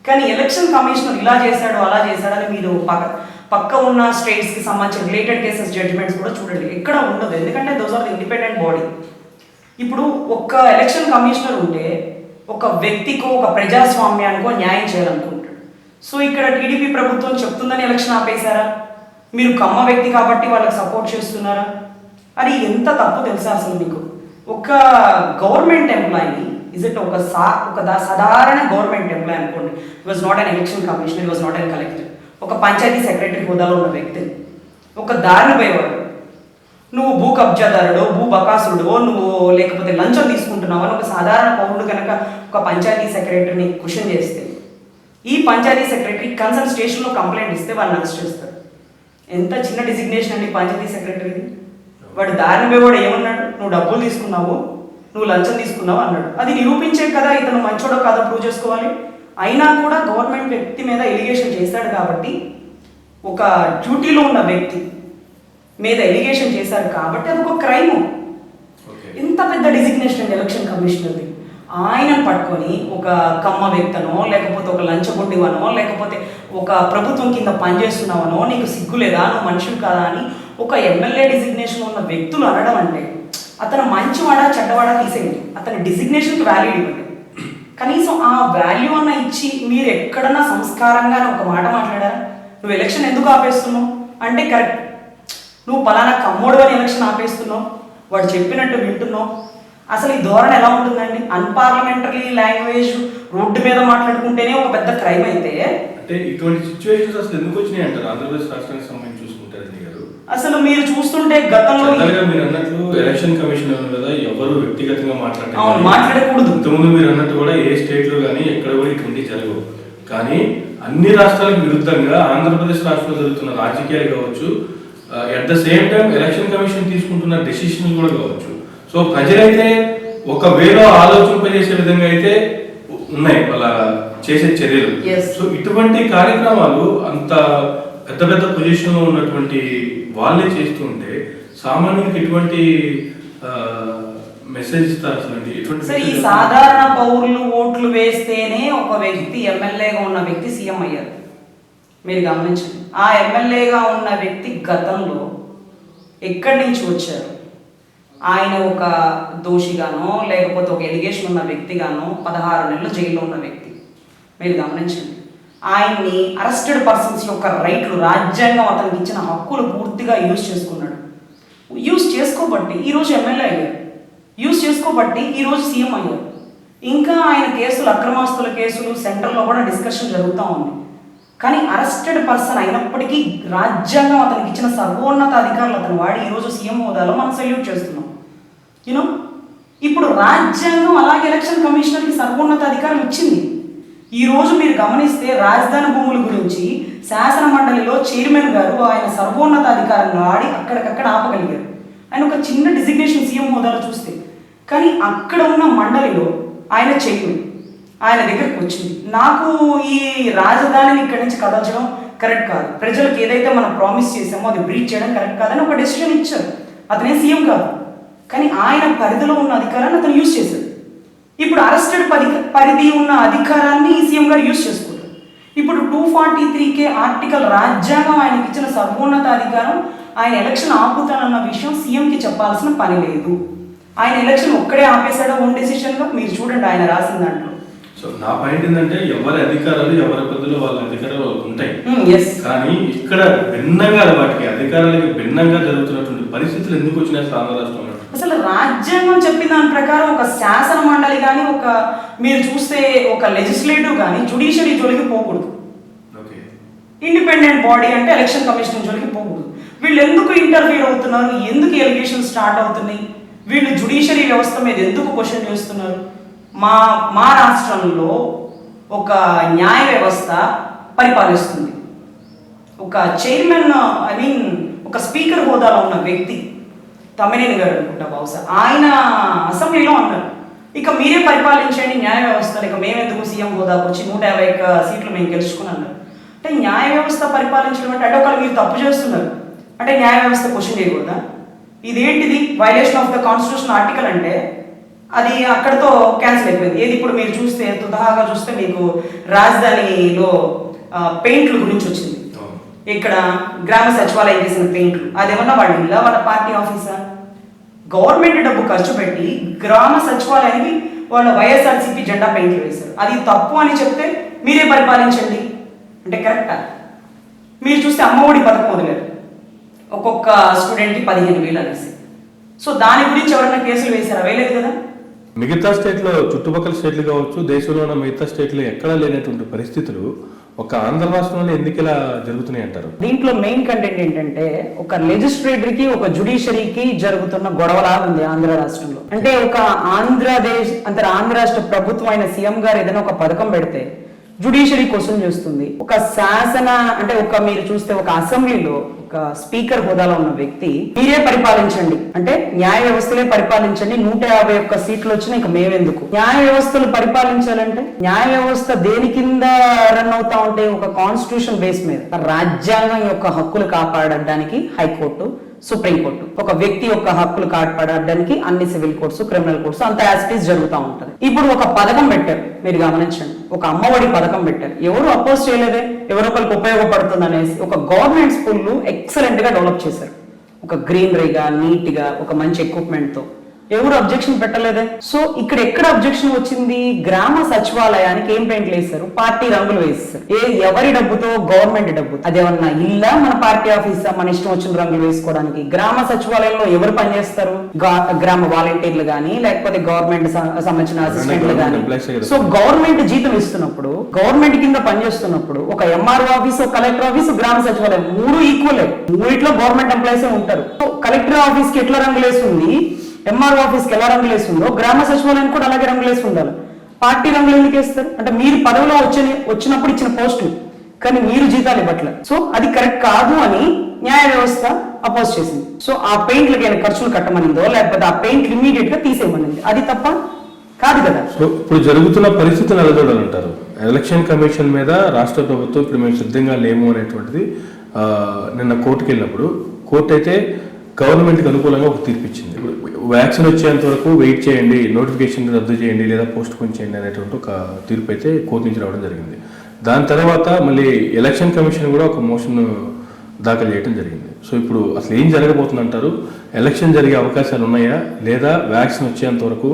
కానీ ఎలక్షన్ కమిషనర్ ఇలా చేశాడు అలా చేశాడని మీరు పక్క ఉన్న స్టేట్స్కి సంబంధించిన రిలేటెడ్ కేసెస్ జడ్జిమెంట్స్ కూడా చూడండి, ఎక్కడ ఉండదు. ఎందుకంటే those are the independent body. ఇప్పుడు ఒక ఎలక్షన్ కమిషనర్ ఉంటే ఒక వ్యక్తికో ఒక ప్రజాస్వామ్యానికో న్యాయం చేయాలనుకుంటాడు. సో ఇక్కడ టీడీపీ ప్రభుత్వం చెప్తుందని ఎలక్షన్ ఆపేశారా? మీరు కమ్మ వ్యక్తి కాబట్టి వాళ్ళకి సపోర్ట్ చేస్తున్నారా? అది ఎంత తప్పు తెలుసా అసలు మీకు? ఒక గవర్నమెంట్ ఎంప్లాయీని ఒక సాధారణ గవర్నమెంట్ ఎంప్లాయీ అనుకోండి, it was not an election commissioner, it was not an collector, ఒక పంచాయతీ సెక్రటరీ హోదాలో ఉన్న వ్యక్తిని ఒక దారిని పోయేవాడు, నువ్వు భూ కబ్జాదారుడో భూ బకాసురుడో నువ్వు లేకపోతే లంచం తీసుకుంటున్నావు అని ఒక సాధారణ పౌరుడు కనుక ఒక పంచాయతీ సెక్రటరీని క్వశ్చన్ చేస్తే ఈ పంచాయతీ సెక్రటరీ కన్సర్న్ స్టేషన్లో కంప్లైంట్ ఇస్తే వాళ్ళని అరెస్ట్ చేస్తారు. ఎంత చిన్న డిజిగ్నేషన్ అండి పంచాయతీ సెక్రటరీది. వాడు దారిని పోయేవాడు ఏమన్నాడు, నువ్వు డబ్బులు తీసుకున్నావు, నువ్వు లంచం తీసుకున్నావు అన్నాడు. అది నిరూపించే కదా ఇతను మంచోడో కాదో ప్రూవ్ చేసుకోవాలి. అయినా కూడా గవర్నమెంట్ వ్యక్తి మీద ఎలిగేషన్ చేశాడు కాబట్టి, ఒక డ్యూటీలో ఉన్న వ్యక్తి మీద ఎలిగేషన్ చేశారు కాబట్టి అది ఒక క్రైమ్. ఇంత పెద్ద డిజిగ్నేషన్ అండి ఎలక్షన్ కమిషనర్ది. ఆయనను పట్టుకొని ఒక కమ్మ వ్యక్తనో లేకపోతే ఒక లంచగొండివనో లేకపోతే ఒక ప్రభుత్వం కింద పనిచేస్తున్నావనో నీకు సిగ్గు లేదా, నువ్వు మనుషులు కాదా అని ఒక ఎమ్మెల్యే డిజిగ్నేషన్ ఉన్న వ్యక్తులు అనడం అంటే అతను మంచివాడా చెడ్డవాడా తీసేయండి, అతని డిజిగ్నేషన్కి వాల్యూ ఇవ్వండి. కనీసం ఆ వాల్యూ అన్న ఇచ్చి మీరు ఎక్కడన్నా సంస్కారంగానే ఒక మాట మాట్లాడారా? నువ్వు ఎలక్షన్ ఎందుకు ఆపేస్తున్నావు అంటే కరెక్ట్, నువ్వు పలానా కమ్మోడు అని ఎలక్షన్ ఆపేస్తున్నావు, వాడు చెప్పినట్టు వింటున్నావు. అసలు ఈ ధోరణి ఎలా ఉంటుందండి? అన్పార్లమెంటరీ లాంగ్వేజ్ రోడ్డు మీద మాట్లాడుకుంటేనే ఒక పెద్ద క్రైమ్ అయితే అంటే ఇటువంటి సిచ్యువేషన్స్ అసలు ఎందుకు వచ్చినాయి అంటారు ఆంధ్రప్రదేశ్ రాష్ట్రానికి సంబంధించి చూసుకుంటారు గారు? అసలు మీరు చూస్తుంటే గతంలో మీరు అన్నట్లు ఎలక్షన్ కమిషన్ కదా ఎవరు వ్యక్తిగతంగా మాట్లాడకూడదు. ఇంతకుముందు మీరు అన్నట్టు కూడా ఏ స్టేట్ లో కానీ ఎక్కడ కూడా ఇటువంటి జరగవు. కానీ అన్ని రాష్ట్రాలకు విరుద్ధంగా ఆంధ్రప్రదేశ్ రాష్ట్రంలో జరుగుతున్న రాజకీయాలు కావచ్చు, at the same time election commission తీసుకుంటున్న డెసిషన్స్ కూడా కావచ్చు. సో ప్రజలైతే ఒక వేలో ఆలోచింపజేసే విధంగా అయితే ఉన్నాయి వాళ్ళ చేసే చర్యలు. సో ఇటువంటి కార్యక్రమాలు అంత పెద్ద పెద్ద పొజిషన్లో ఉన్నటువంటి వాళ్ళే చేస్తుంటే సామాన్యునికి ఎటువంటి మెసేజ్ ఇస్తారు అసలు ఎటువంటి సరే, ఈ message సాధారణ పౌరులు ఓట్లు వేస్తేనే ఒక వ్యక్తి ఎమ్మెల్యేగా ఉన్న వ్యక్తి సీఎం అయ్యారు. మీరు గమనించండి, ఆ ఎమ్మెల్యేగా ఉన్న వ్యక్తి గతంలో ఎక్కడి నుంచి వచ్చారు? ఆయన ఒక దోషిగానో లేకపోతే ఒక ఎలిగేషన్ ఉన్న వ్యక్తిగానో 16 నెలలు జైల్లో ఉన్న వ్యక్తి. మీరు గమనించండి, ఆయన్ని అరెస్టెడ్ పర్సన్స్ యొక్క రైట్లు, రాజ్యాంగం అతనికి ఇచ్చిన హక్కులు పూర్తిగా యూజ్ చేసుకున్నాడు. యూజ్ చేసుకోబట్టి ఈరోజు ఎమ్మెల్యే అయ్యారు, యూజ్ చేసుకోబట్టి ఈరోజు సీఎం అయ్యారు. ఇంకా ఆయన కేసులు, అక్రమాస్తుల కేసులు సెంటర్లో కూడా డిస్కషన్ జరుగుతూ ఉంది. కానీ అరెస్టెడ్ పర్సన్ అయినప్పటికీ రాజ్యాంగం అతనికి ఇచ్చిన సర్వోన్నత అధికారులు అతను వాడి ఈరోజు సీఎం హోదాలో మనం సెల్యూట్ చేస్తున్నాం. యూనో, ఇప్పుడు రాజ్యాంగం అలాగే ఎలక్షన్ కమిషనర్కి సర్వోన్నత అధికారం ఇచ్చింది. ఈరోజు మీరు గమనిస్తే రాజధాని భూముల గురించి శాసన మండలిలో చైర్మన్ గారు ఆయన సర్వోన్నత అధికారాన్ని వాడి అక్కడికక్కడ ఆపగలిగారు. ఆయన ఒక చిన్న డిజిగ్నేషన్ సీఎం హోదాలో చూస్తే, కానీ అక్కడ ఉన్న మండలిలో ఆయన చైర్మన్, ఆయన దగ్గరకు వచ్చింది. నాకు ఈ రాజధానిని ఇక్కడి నుంచి కదల్చడం కరెక్ట్ కాదు, ప్రజలకు ఏదైతే మనం ప్రామిస్ చేసామో అది బ్రీచ్ చేయడం కరెక్ట్ కాదని ఒక డెసిషన్ ఇచ్చారు. అతనే సీఎం కాదు, కానీ ఆయన పరిధిలో ఉన్న అధికారాన్ని అతను యూజ్ చేశారు. ఇప్పుడు అరెస్టెడ్ పరిధి ఉన్న అధికారాన్ని ఈ సీఎం గారు యూజ్ చేసుకుంటారు. ఇప్పుడు 243K ఆర్టికల్ రాజ్యాంగం ఆయనకి ఇచ్చిన సర్వోన్నత అధికారం. ఆయన ఎలక్షన్ ఆపుతానన్న విషయం సీఎంకి చెప్పాల్సిన పని లేదు. ఆయన ఎలక్షన్ ఒక్కడే ఆపేశాడో ఓన్ డెసిషన్గా మీరు చూడండి ఆయన రాసిన దాంట్లో. సో నా పాయింట్ ఏంటంటే ఎవరి అధికారాలు ఎవరి పద్ధతిలో వాళ్ళ అధికారాలు ఉంటాయి. కానీ ఇక్కడ భిన్నంగా వాటికి అధికారాలకి భిన్నంగా జరుగుతున్నటువంటి పరిస్థితులు ఎందుకు వచ్చినాయి ఆంధ్ర రాష్ట్రంలో? అసలు రాజ్యాంగం చెప్పిన దాని ప్రకారం ఒక శాసన మండలి కానీ, ఒక మీరు చూస్తే ఒక లెజిస్లేటివ్ కానీ జ్యుడిషియరీ జోలికి పోకూడదు. ఇండిపెండెంట్ బాడీ అంటే ఎలక్షన్ కమిషన్ జోలికి పోకూడదు. వీళ్ళు ఎందుకు ఇంటర్ఫీర్ అవుతున్నారు? ఎందుకు ఎలిగేషన్ స్టార్ట్ అవుతున్నాయి? వీళ్ళు జ్యుడిషియరీ వ్యవస్థ మీద ఎందుకు క్వశ్చన్ చేస్తున్నారు? మా రాష్ట్రంలో ఒక న్యాయ వ్యవస్థ పరిపాలిస్తుంది. ఒక చైర్మన్, ఒక స్పీకర్ హోదాలో ఉన్న వ్యక్తి తమ్మినేని గారు అనుకుంటా బహుశా, ఆయన అసెంబ్లీలో అన్నారు, ఇక మీరే పరిపాలించండి న్యాయ వ్యవస్థలు, ఇక మేమెందుకు సీఎం హోదాకు వచ్చి 150 సీట్లు మేము గెలుచుకున్నాను. అంటే న్యాయ వ్యవస్థ పరిపాలించడం అంటే ఒకళ్ళు మీరు తప్పు చేస్తున్నారు అంటే న్యాయ వ్యవస్థ క్వశ్చన్ చేయకూడదా? ఇదేంటిది violation of the constitution article అంటే అది అక్కడితో క్యాన్సిల్ అయిపోయింది. ఏది ఇప్పుడు మీరు చూస్తే తుదహాగా చూస్తే మీకు రాజధానిలో పెయింట్ల గురించి వచ్చింది. ఇక్కడ గ్రామ సచివాలయం చేసిన పెయింట్లు అదేమన్నా వాళ్ళ ఇల్లా వాళ్ళ పార్టీ ఆఫీసా? గవర్నమెంట్ డబ్బు ఖర్చు పెట్టి గ్రామ సచివాలయానికి వాళ్ళ వైఎస్ఆర్సీపీ జెండా పెయింట్లు వేశారు. అది తప్పు అని చెప్తే మీరే పరిపాలించండి అంటే కరెక్టా? మీరు చూస్తే అమ్మఒడి పథకం వదిలేరు, ఒక్కొక్క స్టూడెంట్కి 15,000 అనేసి. సో దాని గురించి ఎవరైనా కేసులు వేశారా? వేయలేదు కదా. మిగతా స్టేట్లో, చుట్టుపక్కల స్టేట్లు కావచ్చు, దేశంలో ఉన్న మిగతా స్టేట్లో ఎక్కడా లేనటువంటి పరిస్థితులు ఒక ఆంధ్ర రాష్ట్రంలో ఎందుకు ఇలా జరుగుతున్నాయి అంటారు? దీంట్లో మెయిన్ కంటెంట్ ఏంటంటే ఒక లెజిస్లేటరీకి ఒక జ్యుడిషియరీకి జరుగుతున్న గొడవలా ఉంది ఆంధ్ర రాష్ట్రంలో. అంటే ఒక ఆంధ్ర రాష్ట్ర ప్రభుత్వం అయిన సీఎం గారు ఏదైనా ఒక పథకం పెడితే జ్యుడిషియరీ క్వశ్చన్ చేస్తుంది. ఒక శాసన అంటే ఒక మీరు చూస్తే ఒక అసెంబ్లీలో ఒక స్పీకర్ హోదాలో ఉన్న వ్యక్తి మీరే పరిపాలించండి అంటే న్యాయ వ్యవస్థలే పరిపాలించండి, 151 సీట్లు వచ్చినా ఇక మేమెందుకు? న్యాయ వ్యవస్థలు పరిపాలించాలంటే న్యాయ వ్యవస్థ దేని కింద రన్ అవుతా ఉంటే ఒక కాన్స్టిట్యూషన్ బేస్ మీద రాజ్యాంగం యొక్క హక్కులు కాపాడడానికి హైకోర్టు, సుప్రీంకోర్టు, ఒక వ్యక్తి యొక్క హక్కులు కాపాడడానికి అన్ని సివిల్ కోర్ట్స్, క్రిమినల్ కోర్ట్స్ అంత యాక్టివిటీస్ జరుగుతూ ఉంటుంది. ఇప్పుడు ఒక పథకం పెట్టారు, మీరు గమనించండి, ఒక అమ్మఒడి పథకం పెట్టారు. ఎవరు అపోజ్ చేయలేదే, ఎవరొకరికి ఉపయోగపడుతుంది అనేసి ఒక గవర్నమెంట్ స్కూల్ ఎక్సలెంట్ గా డెవలప్ చేశారు. ఒక గ్రీనరీగా, నీట్ గా, ఒక మంచి ఎక్విప్మెంట్ తో. ఎవరు అబ్జెక్షన్ పెట్టలేదే. సో ఇక్కడ ఎక్కడ అబ్జెక్షన్ వచ్చింది? గ్రామ సచివాలయానికి ఏం పెయింట్లు వేస్తారు? పార్టీ రంగులు వేస్తారు. ఎవరి డబ్బుతో? గవర్నమెంట్ డబ్బు. అదేమన్నా ఇల్లా మన పార్టీ ఆఫీసా మన ఇష్టం వచ్చిన రంగులు వేసుకోవడానికి? గ్రామ సచివాలయంలో ఎవరు పనిచేస్తారు? గ్రామ వాలంటీర్లు గానీ లేకపోతే గవర్నమెంట్ సంబంధించిన అసిస్టెంట్లు గానీ. సో గవర్నమెంట్ జీతం ఇస్తున్నప్పుడు, గవర్నమెంట్ కింద పనిచేస్తున్నప్పుడు ఒక ఎంఆర్ఓ ఆఫీసు, కలెక్టర్ ఆఫీసు, గ్రామ సచివాలయం 3 ఈక్వలే. 3 గవర్నమెంట్ ఎంప్లాయీసే ఉంటారు. సో కలెక్టర్ ఆఫీస్ కి ఎట్లా రంగులు వేస్తుంది, ఎంఆర్ఓ ఆఫీస్కి ఎలా రంగులు వేస్తుందో గ్రామ సచివాలయానికి కూడా అలాగే రంగులు వేసి ఉండాలి. పార్టీ రంగులు ఎందుకు వేస్తారు? అంటే మీరు పదవిలో వచ్చినప్పుడు ఇచ్చిన పోస్టులు, కానీ మీరు జీతాలు ఇవ్వట్లేదు. సో అది కరెక్ట్ కాదు అని న్యాయ వ్యవస్థ అపోజ్ చేసింది. సో ఆ పెయింట్లకి ఏమైనా ఖర్చులు కట్టమనిందో లేకపోతే ఆ పెయింట్లు ఇమీడియట్ గా తీసేయమనింది. అది తప్ప కాదు కదా. సో ఇప్పుడు జరుగుతున్న పరిస్థితిని ఎలా చూడాలంటారు? ఎలక్షన్ కమిషన్ మీద రాష్ట్ర ప్రభుత్వం ఇప్పుడు మేము సిద్ధంగా లేము అనేటువంటిది నిన్న కోర్టుకు వెళ్ళినప్పుడు కోర్టు అయితే గవర్నమెంట్కి అనుకూలంగా ఒక తీర్పు ఇచ్చింది. వ్యాక్సిన్ వచ్చేంత వరకు వెయిట్ చేయండి, నోటిఫికేషన్ రద్దు చేయండి లేదా పోస్ట్ పోన్ చేయండి అనేటువంటి ఒక తీర్పు అయితే కోర్టు నుంచి రావడం జరిగింది. దాని తర్వాత మళ్ళీ ఎలక్షన్ కమిషన్ కూడా ఒక మోషన్ దాఖలు చేయడం జరిగింది. సో ఇప్పుడు అసలు ఏం జరగబోతుందంటారు? ఎలక్షన్ జరిగే అవకాశాలు ఉన్నాయా లేదా వ్యాక్సిన్ వచ్చేంత వరకు,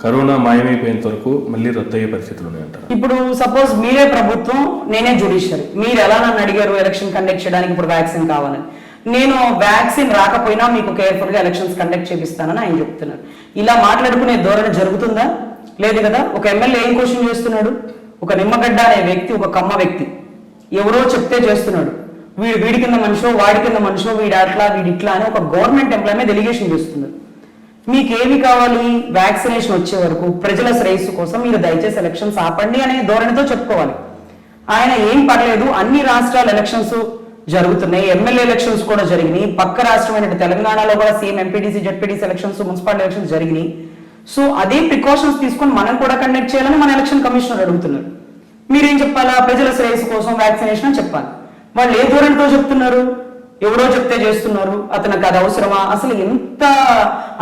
కరోనా మాయమైపోయేంత వరకు మళ్ళీ రద్దు అయ్యే పరిస్థితులు ఉన్నాయంటారు? ఇప్పుడు సపోజ్ మీరే ప్రభుత్వం, నేనే జ్యుడిషియరీ, మీరు ఎలా నన్ను అడిగారు ఎలక్షన్ కండక్ట్ చేయడానికి ఇప్పుడు వ్యాక్సిన్ కావాలని, నేను వ్యాక్సిన్ రాకపోయినా మీకు కేర్ఫుల్ గా ఎలక్షన్స్ కండక్ట్ చేపిస్తానని ఆయన చెప్తున్నారు. ఇలా మాట్లాడుకునే ధోరణి జరుగుతుందా? లేదు కదా. ఒక ఎమ్మెల్యే ఏం క్వశ్చన్ చేస్తున్నాడు? ఒక నిమ్మగడ్డ అనే వ్యక్తి, ఒక కమ్మ వ్యక్తి ఎవరో చెప్తే చేస్తున్నాడు. వీడి కింద మనిషో వాడి కింద మనిషో, వీడు అట్లా వీడి ఇట్లా అని ఒక గవర్నమెంట్ ఎంప్లాయ్ మీద ఎలిగేషన్ చేస్తున్నారు. మీకేమి కావాలి? వ్యాక్సినేషన్ వచ్చే వరకు ప్రజల శ్రేయస్సు కోసం మీరు దయచేసి ఎలక్షన్స్ ఆపండి అనే ధోరణితో చెప్పుకోవాలి. ఆయన ఏం పర్లేదు, అన్ని రాష్ట్రాల ఎలక్షన్స్ జరుగుతున్నాయి, ఎమ్మెల్యే ఎలక్షన్స్ కూడా జరిగినాయి, పక్క రాష్ట్రమైన తెలంగాణలో కూడా same MPTC ZPTC elections, municipality elections జరిగినాయి. సో అదే ప్రికాషన్స్ తీసుకొని మనం కూడా కండక్ట్ చేయాలని మన ఎలక్షన్ కమిషనర్ అడుగుతున్నారు. మీరేం చెప్పాలా? ప్రజల శ్రేయస్సు కోసం వ్యాక్సినేషన్ అని చెప్పాలి. వాళ్ళు ఏ ధోరణితో చెప్తున్నారు? ఎవరో చెప్తే చేస్తున్నారు. అతనికి అది అవసరమా? అసలు ఎంత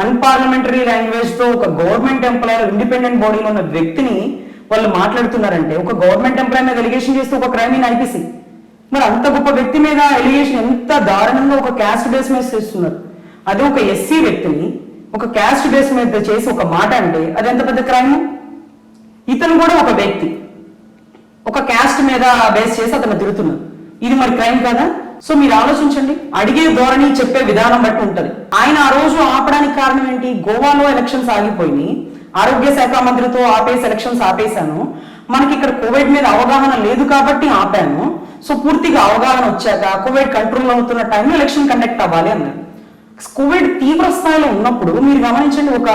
అన్పార్లమెంటరీ లాంగ్వేజ్ తో ఒక గవర్నమెంట్ ఎంప్లాయర్, ఇండిపెండెంట్ బాడీలో ఉన్న వ్యక్తిని వాళ్ళు మాట్లాడుతున్నారంటే, ఒక గవర్నమెంట్ ఎంప్లాయ్ మీద ఎలిగేషన్ చేస్తే ఒక క్రైమ్ ఇన్ ఐపీసీ. మరి అంత గొప్ప వ్యక్తి మీద ఎలిగేషన్ ఎంత దారుణంగా ఒక క్యాస్ట్ బేస్ మీద చేస్తున్నారు. అదే ఒక ఎస్సీ వ్యక్తిని ఒక క్యాస్ట్ బేస్ మీద చేసి ఒక మాట అంటే అది ఎంత పెద్ద క్రైమ్. ఇతను కూడా ఒక వ్యక్తి, ఒక క్యాస్ట్ మీద బేస్ చేసి అతను తిరుగుతున్నారు. ఇది మరి క్రైమ్ కదా? సో మీరు ఆలోచించండి. అడిగే ధోరణి, చెప్పే విధానం బట్టి ఉంటది. ఆయన ఆ రోజు ఆపడానికి కారణం ఏంటి? గోవాలో ఎలక్షన్స్ ఆగిపోయినాయి, ఆరోగ్య శాఖ మంత్రితో ఆపేసి ఎలక్షన్స్ ఆపేశాను, మనకి ఇక్కడ కోవిడ్ మీద అవగాహన లేదు కాబట్టి ఆపాను. సో పూర్తిగా అవగాహన వచ్చాక కోవిడ్ కంట్రోల్ అవుతున్న టైంలో ఎలక్షన్ కండక్ట్ అవ్వాలి అన్నారు. కోవిడ్ తీవ్ర స్థాయిలో ఉన్నప్పుడు మీరు గమనించండి, ఒక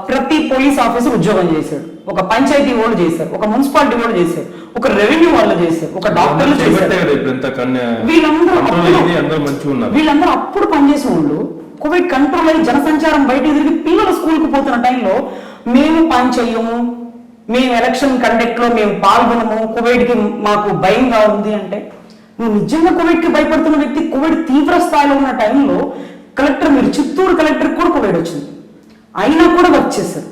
ప్రతి పోలీస్ ఆఫీసర్ ఉద్యోగం చేశాడు, ఒక పంచాయతీ వాళ్ళు చేశారు, ఒక మున్సిపాలిటీ వాళ్ళు చేశారు, ఒక రెవెన్యూ వాళ్ళు చేశారు, ఒక డాక్టర్లు చేశారు. వీళ్ళందరూ అప్పుడు పనిచేసిన వాళ్ళు కోవిడ్ కంట్రోల్ అయ్యి జనసంచారం బయట తిరిగి పిల్లలు స్కూల్కి పోతున్న టైంలో మేము పని చెయ్యము, మేము ఎలక్షన్ కండక్ట్ లో మేము పాల్గొనము, కోవిడ్ కి మాకు భయంగా ఉంది అంటే, నువ్వు నిజంగా కోవిడ్ కి భయపడుతున్న వ్యక్తి, కోవిడ్ తీవ్ర స్థాయిలో ఉన్న టైంలో కలెక్టర్, మీరు చిత్తూరు కలెక్టర్ కూడా కోవిడ్ వచ్చింది, అయినా కూడా వర్క్ చేశారు.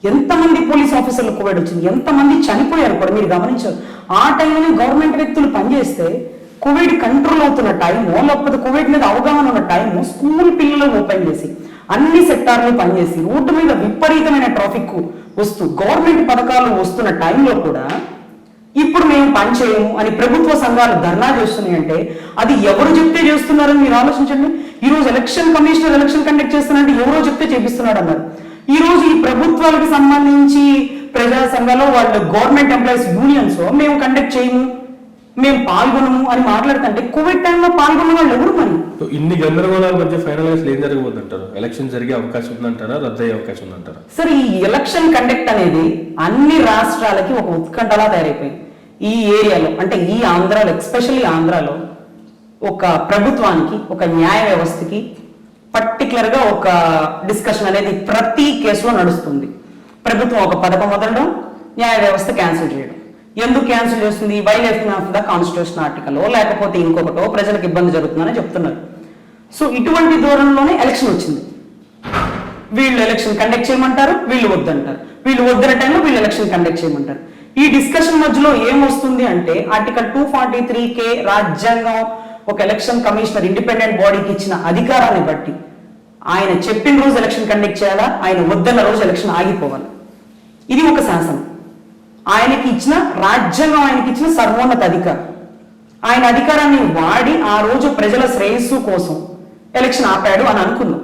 ఎంతమంది పోలీస్ ఆఫీసర్లు కోవిడ్ వచ్చింది, ఎంతమంది చనిపోయారు కూడా మీరు గమనించారు. ఆ టైంలోనే గవర్నమెంట్ వ్యక్తులు పనిచేస్తే కోవిడ్ కంట్రోల్ అవుతున్న టైము, లేకపోతే కోవిడ్ మీద అవగాహన ఉన్న టైము, స్కూల్ పిల్లలను ఓపెన్ చేసి అన్ని సెక్టార్లు పనిచేసి రోడ్డు మీద విపరీతమైన ట్రాఫిక్ వస్తూ గవర్నమెంట్ పథకాలు వస్తున్న టైంలో కూడా ఇప్పుడు మేము పని చేయము అని ప్రభుత్వ సంఘాలు ధర్నా చేస్తున్నాయి అంటే అది ఎవరు చెప్తే చేస్తున్నారని మీరు ఆలోచించండి. ఈ రోజు ఎలక్షన్ కమిషనర్ ఎలక్షన్ కండక్ట్ చేస్తున్నారంటే ఎవరో చెప్తే చేపిస్తున్నాడు అన్నారు. ఈ రోజు ఈ ప్రభుత్వాలకు సంబంధించి ప్రజా సంఘాలు వాళ్ళు గవర్నమెంట్ ఎంప్లాయీస్ యూనియన్స్ మేము కండక్ట్ చేయము, మేము పాల్గొనము అని మాట్లాడుతుంటే కోవిడ్ టైంలో పాల్గొన్న వాళ్ళు ఎవరు? మరి ఇన్ని గందరగోళాల మధ్య ఫైనల్ గా ఏం జరగబోతుంటారు? ఎలక్షన్ జరిగే అవకాశం ఉందంటారా, రద్దు అయ్యే అవకాశం ఉందంటారా? సరే, ఈ ఎలక్షన్ కండక్ట్ అనేది అన్ని రాష్ట్రాలకి ఒక ఉత్కంఠలా తయారైపోయింది. ఈ ఏరియాలో అంటే ఈ ఆంధ్రాలో, ఎస్పెషల్లీ ఆంధ్రాలో ఒక ప్రభుత్వానికి, ఒక న్యాయ వ్యవస్థకి పర్టికులర్ గా ఒక డిస్కషన్ అనేది ప్రతి కేసులో నడుస్తుంది. ప్రభుత్వం ఒక పథకం వదలడం, న్యాయ వ్యవస్థ క్యాన్సిల్ చేయడం. ఎందుకు క్యాన్సిల్ చేస్తుంది? Violation of the constitution article లేకపోతే ఇంకొకటో, ప్రజలకు ఇబ్బంది జరుగుతుందని చెప్తున్నారు. సో ఇటువంటి ధోరణిలోనే ఎలక్షన్ వచ్చింది. వీళ్ళు ఎలక్షన్ కండక్ట్ చేయమంటారు, వీళ్ళు వద్దంటారు, వీళ్ళు వద్దన టైంలో వీళ్ళు ఎలక్షన్ కండక్ట్ చేయమంటారు. ఈ డిస్కషన్ మధ్యలో ఏమొస్తుంది అంటే ఆర్టికల్ 243K రాజ్యాంగం ఒక ఎలక్షన్ కమిషనర్ ఇండిపెండెంట్ బాడీకి ఇచ్చిన అధికారాన్ని బట్టి ఆయన చెప్పిన రోజు ఎలక్షన్ కండక్ట్ చేయాలా, ఆయన వద్దన్న రోజు ఎలక్షన్ ఆగిపోవాలి. ఇది ఒక శాసనం. ఆయనకి ఇచ్చిన రాజ్యాంగం, ఆయనకి ఇచ్చిన సర్వోన్నత అధికారం. ఆయన అధికారాన్ని వాడి ఆ రోజు ప్రజల శ్రేయస్సు కోసం ఎలక్షన్ ఆపాడు అని అనుకుందాం.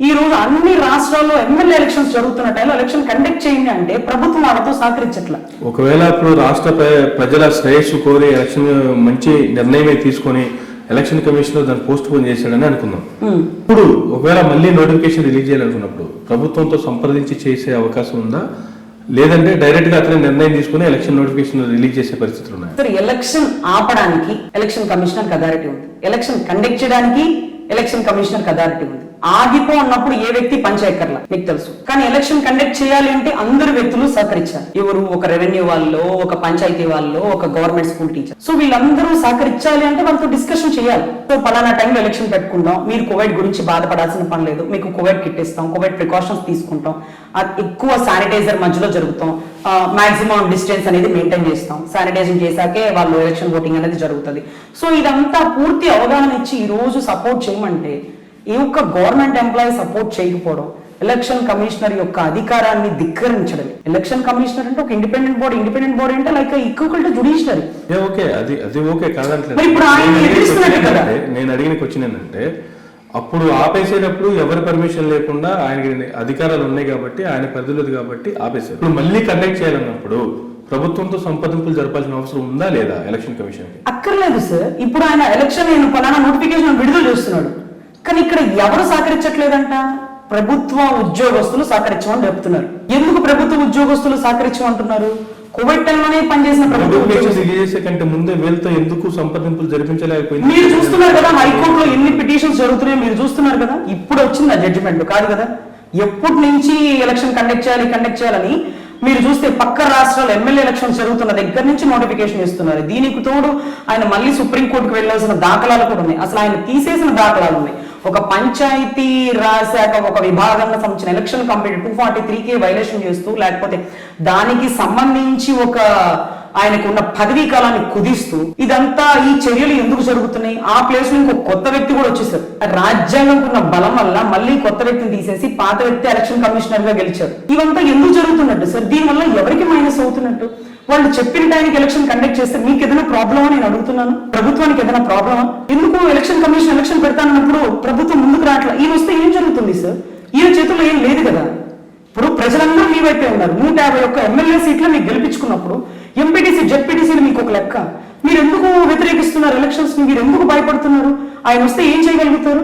ఈ రోజు అన్ని రాష్ట్రాల్లో ఎమ్మెల్యే ఎలక్షన్స్ జరుగుతున్న టైంలో ఎలక్షన్ కండక్ట్ చేయండి అంటే ప్రభుత్వం వాళ్ళతో సహకరించట్లా. ఒకవేళ ఇప్పుడు రాష్ట్ర ప్రజల శ్రేయస్సు కోరి ఎలక్షన్ మంచి నిర్ణయమే తీసుకొని ఎలక్షన్ కమిషనర్ దాన్ని పోస్ట్ పోన్ చేశాడని అనుకుందాం. ఇప్పుడు ఒకవేళ మళ్ళీ నోటిఫికేషన్ రిలీజ్ చేయాలనుకున్నప్పుడు ప్రభుత్వంతో సంప్రదించి చేసే అవకాశం ఉందా, లేదంటే డైరెక్ట్ గా అతనే నిర్ణయం తీసుకుని ఎలక్షన్ నోటిఫికేషన్ రిలీజ్ చేసే పరిస్థితులు ఉన్నాయి? సరే, ఎలక్షన్ ఆపడానికి ఎలక్షన్ కమిషనర్ అథారిటీ ఉంది, ఎలక్షన్ కండక్ట్ చేయడానికి ఎలక్షన్ కమిషనర్ అథారిటీ ఉంది. ఆగిపో అన్నప్పుడు ఏ వ్యక్తి పంచాయకర్లా మీకు తెలుసు. కానీ ఎలక్షన్ కండక్ట్ చేయాలి అంటే అందరు వ్యక్తులు సహకరించాలి. ఎవరు? ఒక రెవెన్యూ వాళ్ళు, ఒక పంచాయతీ వాళ్ళు, ఒక గవర్నమెంట్ స్కూల్ టీచర్. సో వీళ్ళందరూ సహకరించాలి అంటే వాళ్ళతో డిస్కషన్ చేయాలి. సో పలానా టైంలో ఎలక్షన్ పెట్టుకుందాం, మీరు కోవిడ్ గురించి బాధపడాల్సిన పని లేదు, మీకు కోవిడ్ కిట్ ఇస్తాం, కోవిడ్ ప్రికాషన్స్ తీసుకుంటాం, ఎక్కువ శానిటైజర్ మధ్యలో జరుగుతాం, మాక్సిమం డిస్టెన్స్ అనేది మెయింటైన్ చేస్తాం, శానిటైజింగ్ చేశాకే వాళ్ళు ఎలక్షన్ ఓటింగ్ అనేది జరుగుతుంది. సో ఇదంతా పూర్తి అవగాహన ఇచ్చి ఈ రోజు సపోర్ట్ చేయమంటే ఏ ఒక్క గవర్నమెంట్ ఎంప్లాయీ సపోర్ట్ చేయకపోవడం, ఎలక్షన్ కమిషనర్ యొక్క అధికారాన్ని ధిక్కరించడం. ఎలక్షన్ కమిషనర్ అంటే ఒక ఇండిపెండెంట్ బాడీ అంటే like equal to judiciary. Okay, అది ఓకే కాదంటే ఇప్పుడు ఆయన ఎదిరిస్తున్నట్టు కదా. నేను అడిగిన క్వశ్చన్ ఏంటంటే, అప్పుడు ఆపేసేటప్పుడు ఎవరి పర్మిషన్ లేకుండా ఆయనకి అధికారాలు ఉన్నాయి కాబట్టి, ఆయన పరిధిలోది కాబట్టి ఆపేశారు. ఇప్పుడు మళ్ళీ కండక్ట్ చేయాలన్నప్పుడు ప్రభుత్వంతో సంప్రదింపులు జరపాల్సిన అవసరం ఉందా లేదా ఎలక్షన్ కమిషన్? అక్కర్లేదు సార్. ఇప్పుడు ఆయన ఎలక్షన్ నేను పలానా నోటిఫికేషన్ విడుదల చేస్తున్నాడు, కానీ ఇక్కడ ఎవరు సహకరించట్లేదంట? ప్రభుత్వ ఉద్యోగస్తులు సహకరించమని చెప్తున్నారు. ఎందుకు ప్రభుత్వ ఉద్యోగస్తులు సహకరించమంటున్నారు? కోవిడ్ టైంలోనే పనిచేసిన ప్రభుత్వం కంటే ముందే వీళ్ళతో ఎందుకు సంప్రదింపులు జరిపించలేకపోయింది? మీరు చూస్తున్నారు కదా, హైకోర్టులో ఎన్ని పిటిషన్స్ జరుగుతున్నాయో మీరు చూస్తున్నారు కదా. ఇప్పుడు వచ్చింది ఆ జడ్జిమెంట్ కాదు కదా. ఎప్పటి నుంచి ఎలక్షన్ కండక్ట్ చేయాలని మీరు చూస్తే పక్క రాష్ట్రాలు ఎమ్మెల్యే ఎలక్షన్ జరుగుతున్న దగ్గర నుంచి నోటిఫికేషన్ ఇస్తున్నారు. దీనికి తోడు ఆయన మళ్ళీ సుప్రీంకోర్టుకు వెళ్లాల్సిన దాఖలాలు కూడా ఉన్నాయి, అసలు ఆయన తీసేసిన దాఖలాలు ఉన్నాయి. ఒక పంచాయతీ రాశాక ఒక విభాగంలో సంబంధించిన ఎలక్షన్ కమిటీ 243K వైలేషన్ చేస్తూ, లేకపోతే దానికి సంబంధించి ఒక ఆయనకున్న పదవీ కాలాన్ని కుదిస్తూ, ఇదంతా ఈ చర్యలు ఎందుకు జరుగుతున్నాయి? ఆ ప్లేస్ లో ఇంకొక కొత్త వ్యక్తి కూడా వచ్చేసారు. రాజ్యాంగం ఉన్న బలం వల్ల మళ్ళీ కొత్త వ్యక్తిని తీసేసి పాత వ్యక్తి ఎలక్షన్ కమిషనర్ గా గెలిచారు. ఇవంతా ఎందుకు జరుగుతున్నట్టు సార్? దీనివల్ల ఎవరికి మైనస్ అవుతున్నట్టు? వాళ్ళు చెప్పిన టైంకి ఎలక్షన్ కండక్ట్ చేస్తే మీకు ఏదైనా ప్రాబ్లమా నేను అడుగుతున్నాను? ప్రభుత్వానికి ఏదైనా ప్రాబ్లమా? ఎందుకు ఎలక్షన్ కమిషన్ ఎలక్షన్ పెడతానన్నప్పుడు ప్రభుత్వం ముందుకు రావట్లా? ఈయన వస్తే ఏం జరుగుతుంది సార్? ఈయన చేతుల్లో ఏం లేదు కదా. ఇప్పుడు ప్రజలందరూ మీ వైపే ఉన్నారు. 151 ఎమ్మెల్యే సీట్లు మీకు గెలిపించుకున్నప్పుడు ఎంపీటీసీ జెడ్పీటీసీలు మీకు ఒక లెక్క. మీరు ఎందుకు వ్యతిరేకిస్తున్నారు ఎలక్షన్స్ ని? మీరు ఎందుకు భయపడుతున్నారు? ఆయన వస్తే ఏం చేయగలుగుతారు?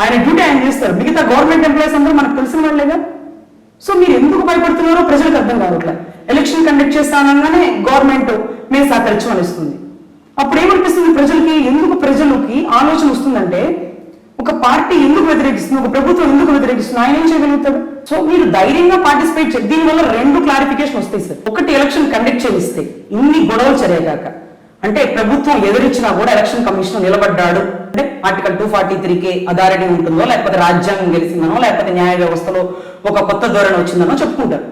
ఆయన డ్యూటీ ఆయన చేస్తారు. మిగతా గవర్నమెంట్ ఎంప్లాయీస్ అందరూ మనకు తెలిసిన వాళ్ళేగా. సో మీరు ఎందుకు భయపడుతున్నారో ప్రజలకు అర్థం కావట్లేదు. ఎలక్షన్ కండక్ట్ చేస్తానగానే గవర్నమెంట్ మేము సహకరించమని ఇస్తుంది. అప్పుడు ఏమనిపిస్తుంది ప్రజలకి? ఎందుకు ప్రజలకి ఆలోచన వస్తుందంటే, ఒక పార్టీ ఎందుకు వ్యతిరేకిస్తుంది, ఒక ప్రభుత్వం ఎందుకు వ్యతిరేకిస్తుంది, ఆయన ఏం చేయగలుగుతాడు? సో మీరు ధైర్యంగా పార్టిసిపేట్ చేయండి. దీనివల్ల 2 క్లారిఫికేషన్ వస్తాయి సార్. ఒకటి, ఎలక్షన్ కండక్ట్ చేయిస్తే ఇన్ని గొడవలు జరిగాక అంటే ప్రభుత్వం ఎదురిచ్చినా కూడా ఎలక్షన్ కమిషన్ నిలబడ్డాడు అంటే ఆర్టికల్ 243K అథారిటీ ఉంటుందో, లేకపోతే రాజ్యాంగం గెలిచిందనో, లేకపోతే న్యాయ వ్యవస్థలో ఒక కొత్త ధోరణి వచ్చిందనో చెప్పుకుంటారు.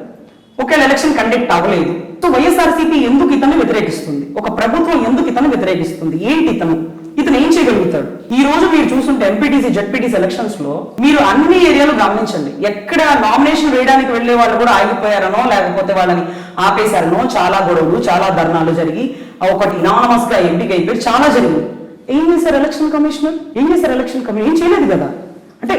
ఒకవేళ ఎలక్షన్ కండక్ట్ అవ్వలేదు, సో వైఎస్ఆర్సీపీ ఎందుకు ఇతను వ్యతిరేకిస్తుంది? ఒక ప్రభుత్వం ఎందుకు ఇతను వ్యతిరేకిస్తుంది? ఏంటి ఇతను ఏం చేయగలుగుతాడు? ఈ రోజు మీరు చూస్తుంటే ఎంపీటీసీ జెడ్పీటీసీ ఎలక్షన్స్ లో మీరు అన్ని ఏరియాలు గమనించండి. ఎక్కడ నామినేషన్ వేయడానికి వెళ్లే వాళ్ళు కూడా ఆగిపోయారనో, లేకపోతే వాళ్ళని ఆపేశారనో, చాలా గొడవలు, చాలా ధర్నాలు జరిగి ఒకటి ఇనానమస్ గా ఎంపిక అయిపోయి చాలా జరిగింది. ఏం చేశారు ఎలక్షన్ కమిషనర్? ఏం చేయలేదు కదా. అంటే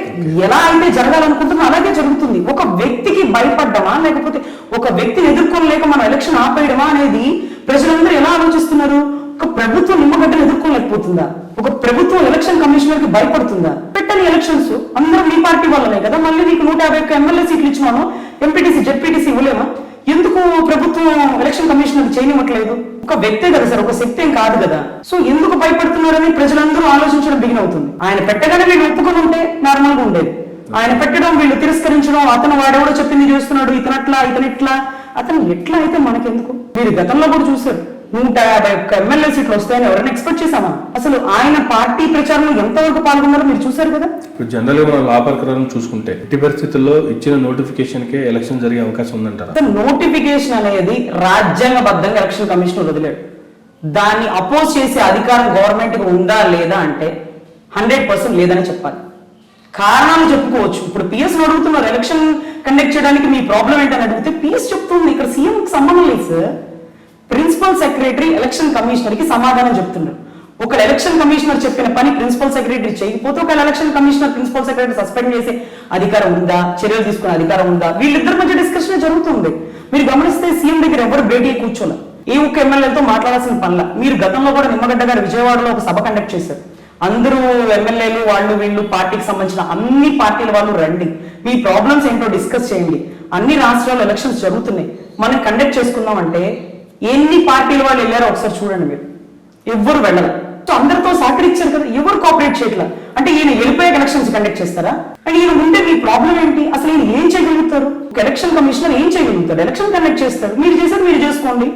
ఎలా అయితే జరగాలనుకుంటున్నా అలాగే జరుగుతుంది. ఒక వ్యక్తికి భయపడ్డమా, లేకపోతే ఒక వ్యక్తిని ఎదుర్కోలేక మనం ఎలక్షన్ ఆపేయడమా అనేది ప్రజలందరూ ఎలా ఆలోచిస్తున్నారు? ఒక ప్రభుత్వం నిమ్మగడ్డను ఎదుర్కోలేకపోతుందా? ఒక ప్రభుత్వం ఎలక్షన్ కమిషనర్ కి భయపడుతుందా? పెట్టని ఎలక్షన్స్ అందరూ మీ పార్టీ వాళ్ళనే కదా. మళ్ళీ నీకు 151 ఎమ్మెల్యే సీట్లు ఇచ్చినాను, ఎంపీటీసీ జెడ్పీటీసీ ఇవ్వలేమా? ఎందుకు ప్రభుత్వం ఎలక్షన్ కమిషనర్ చేయనివ్వట్లేదు? ఒక వ్యక్తే కదా సార్, ఒక శక్తి ఏం కాదు కదా. సో ఎందుకు భయపడుతున్నారని ప్రజలందరూ ఆలోచించడం బిగిన్ అవుతుంది. ఆయన పెట్టగానే వీళ్ళు ఒప్పుకొని ఉంటే నార్మల్ గా ఉండేది. ఆయన పెట్టడం, వీళ్ళు తిరస్కరించడం, అతను వాడెవడో చెప్పింది చేస్తున్నాడు, ఇతనట్లా ఇతనిట్లా, అతను ఎట్లా అయితే మనకెందుకు? మీరు గతంలో కూడా చూసారు 151 ఎమ్మెల్యే సీట్లు వస్తాయని ఎవరైనా ఎక్స్పెక్ట్ చేశామా? అసలు ఆయన పార్టీ ప్రచారంలో ఎంతవరకు పాల్గొన్నారో మీరు చూసారు కదా. ఇప్పుడు జనరల్ గా మనం లా ప్రకారం చూసుకుంటే ఎట్టి పరిస్థితుల్లో ఇచ్చిన నోటిఫికేషన్ కే ఎలక్షన్ జరిగే అవకాశం ఉందంటారా? నోటిఫికేషన్ అనేది రాజ్యాంగబద్ధంగా ఎలక్షన్ కమిషన్ వదిలేడు. దాన్ని అపోజ్ చేసే అధికారం గవర్నమెంట్ కి ఉందా లేదా అంటే 100% లేదని చెప్పాలి. కారణాలు చెప్పుకోవచ్చు. ఇప్పుడు పిఎస్ అడుగుతున్నారు ఎలక్షన్ కండక్ట్ చేయడానికి మీ ప్రాబ్లం ఏంటని అడిగితే పిఎస్ చెప్తుంది ఇక్కడ సీఎం కి సంబంధం లేదు sir. Principal secretary election commissioner కి సమాధానం చెప్తున్నారు. ఒక ఎలక్షన్ కమిషనర్ చెప్పిన పని ప్రిన్సిపల్ సెక్రటరీ చేయకపోతే ఒక election commissioner principal secretary suspend చేసే అధికారం ఉందా, చర్యలు తీసుకునే అధికారం ఉందా? వీళ్ళిద్దరి మధ్య డిస్కషన్ జరుగుతుంది. మీరు గమనిస్తే సీఎం దగ్గర ఎవరు భేటీ కూర్చోలే, ఏ ఒక్క ఎమ్మెల్యేలతో మాట్లాడాల్సిన పనిలా. మీరు గతంలో కూడా నిమ్మగడ్డ గారు విజయవాడలో ఒక సభ కండక్ట్ చేశారు. అందరూ ఎమ్మెల్యేలు వాళ్ళు వీళ్ళు పార్టీకి సంబంధించిన అన్ని పార్టీల వాళ్ళు రండి, మీ ప్రాబ్లమ్స్ ఏంటో డిస్కస్ చేయండి, అన్ని రాష్ట్రాల్లో ఎలక్షన్స్ జరుగుతున్నాయి, మనం కండక్ట్ చేసుకుందాం అంటే ఎన్ని పార్టీల వాళ్ళు వెళ్ళారో ఒకసారి చూడండి. మీరు ఎవ్వరు వెళ్ళరు. సో అందరితో సహకరించారు కదా, ఎవరు కోఆపరేట్ చేయట్లా. అంటే అంటే ఈయన వెళ్ళిపోయాక ఎలక్షన్స్ కండక్ట్ చేస్తారా? అంటే ఈయన ఉంటే మీ ప్రాబ్లం ఏంటి? అసలు ఈయన ఏం చేయగలుగుతారు? ఒక ఎలక్షన్ కమిషనర్ ఏం చేయగలుగుతారు? ఎలక్షన్ కండక్ట్ చేస్తారు, మీరు చేసేది మీరు చేసుకోండి,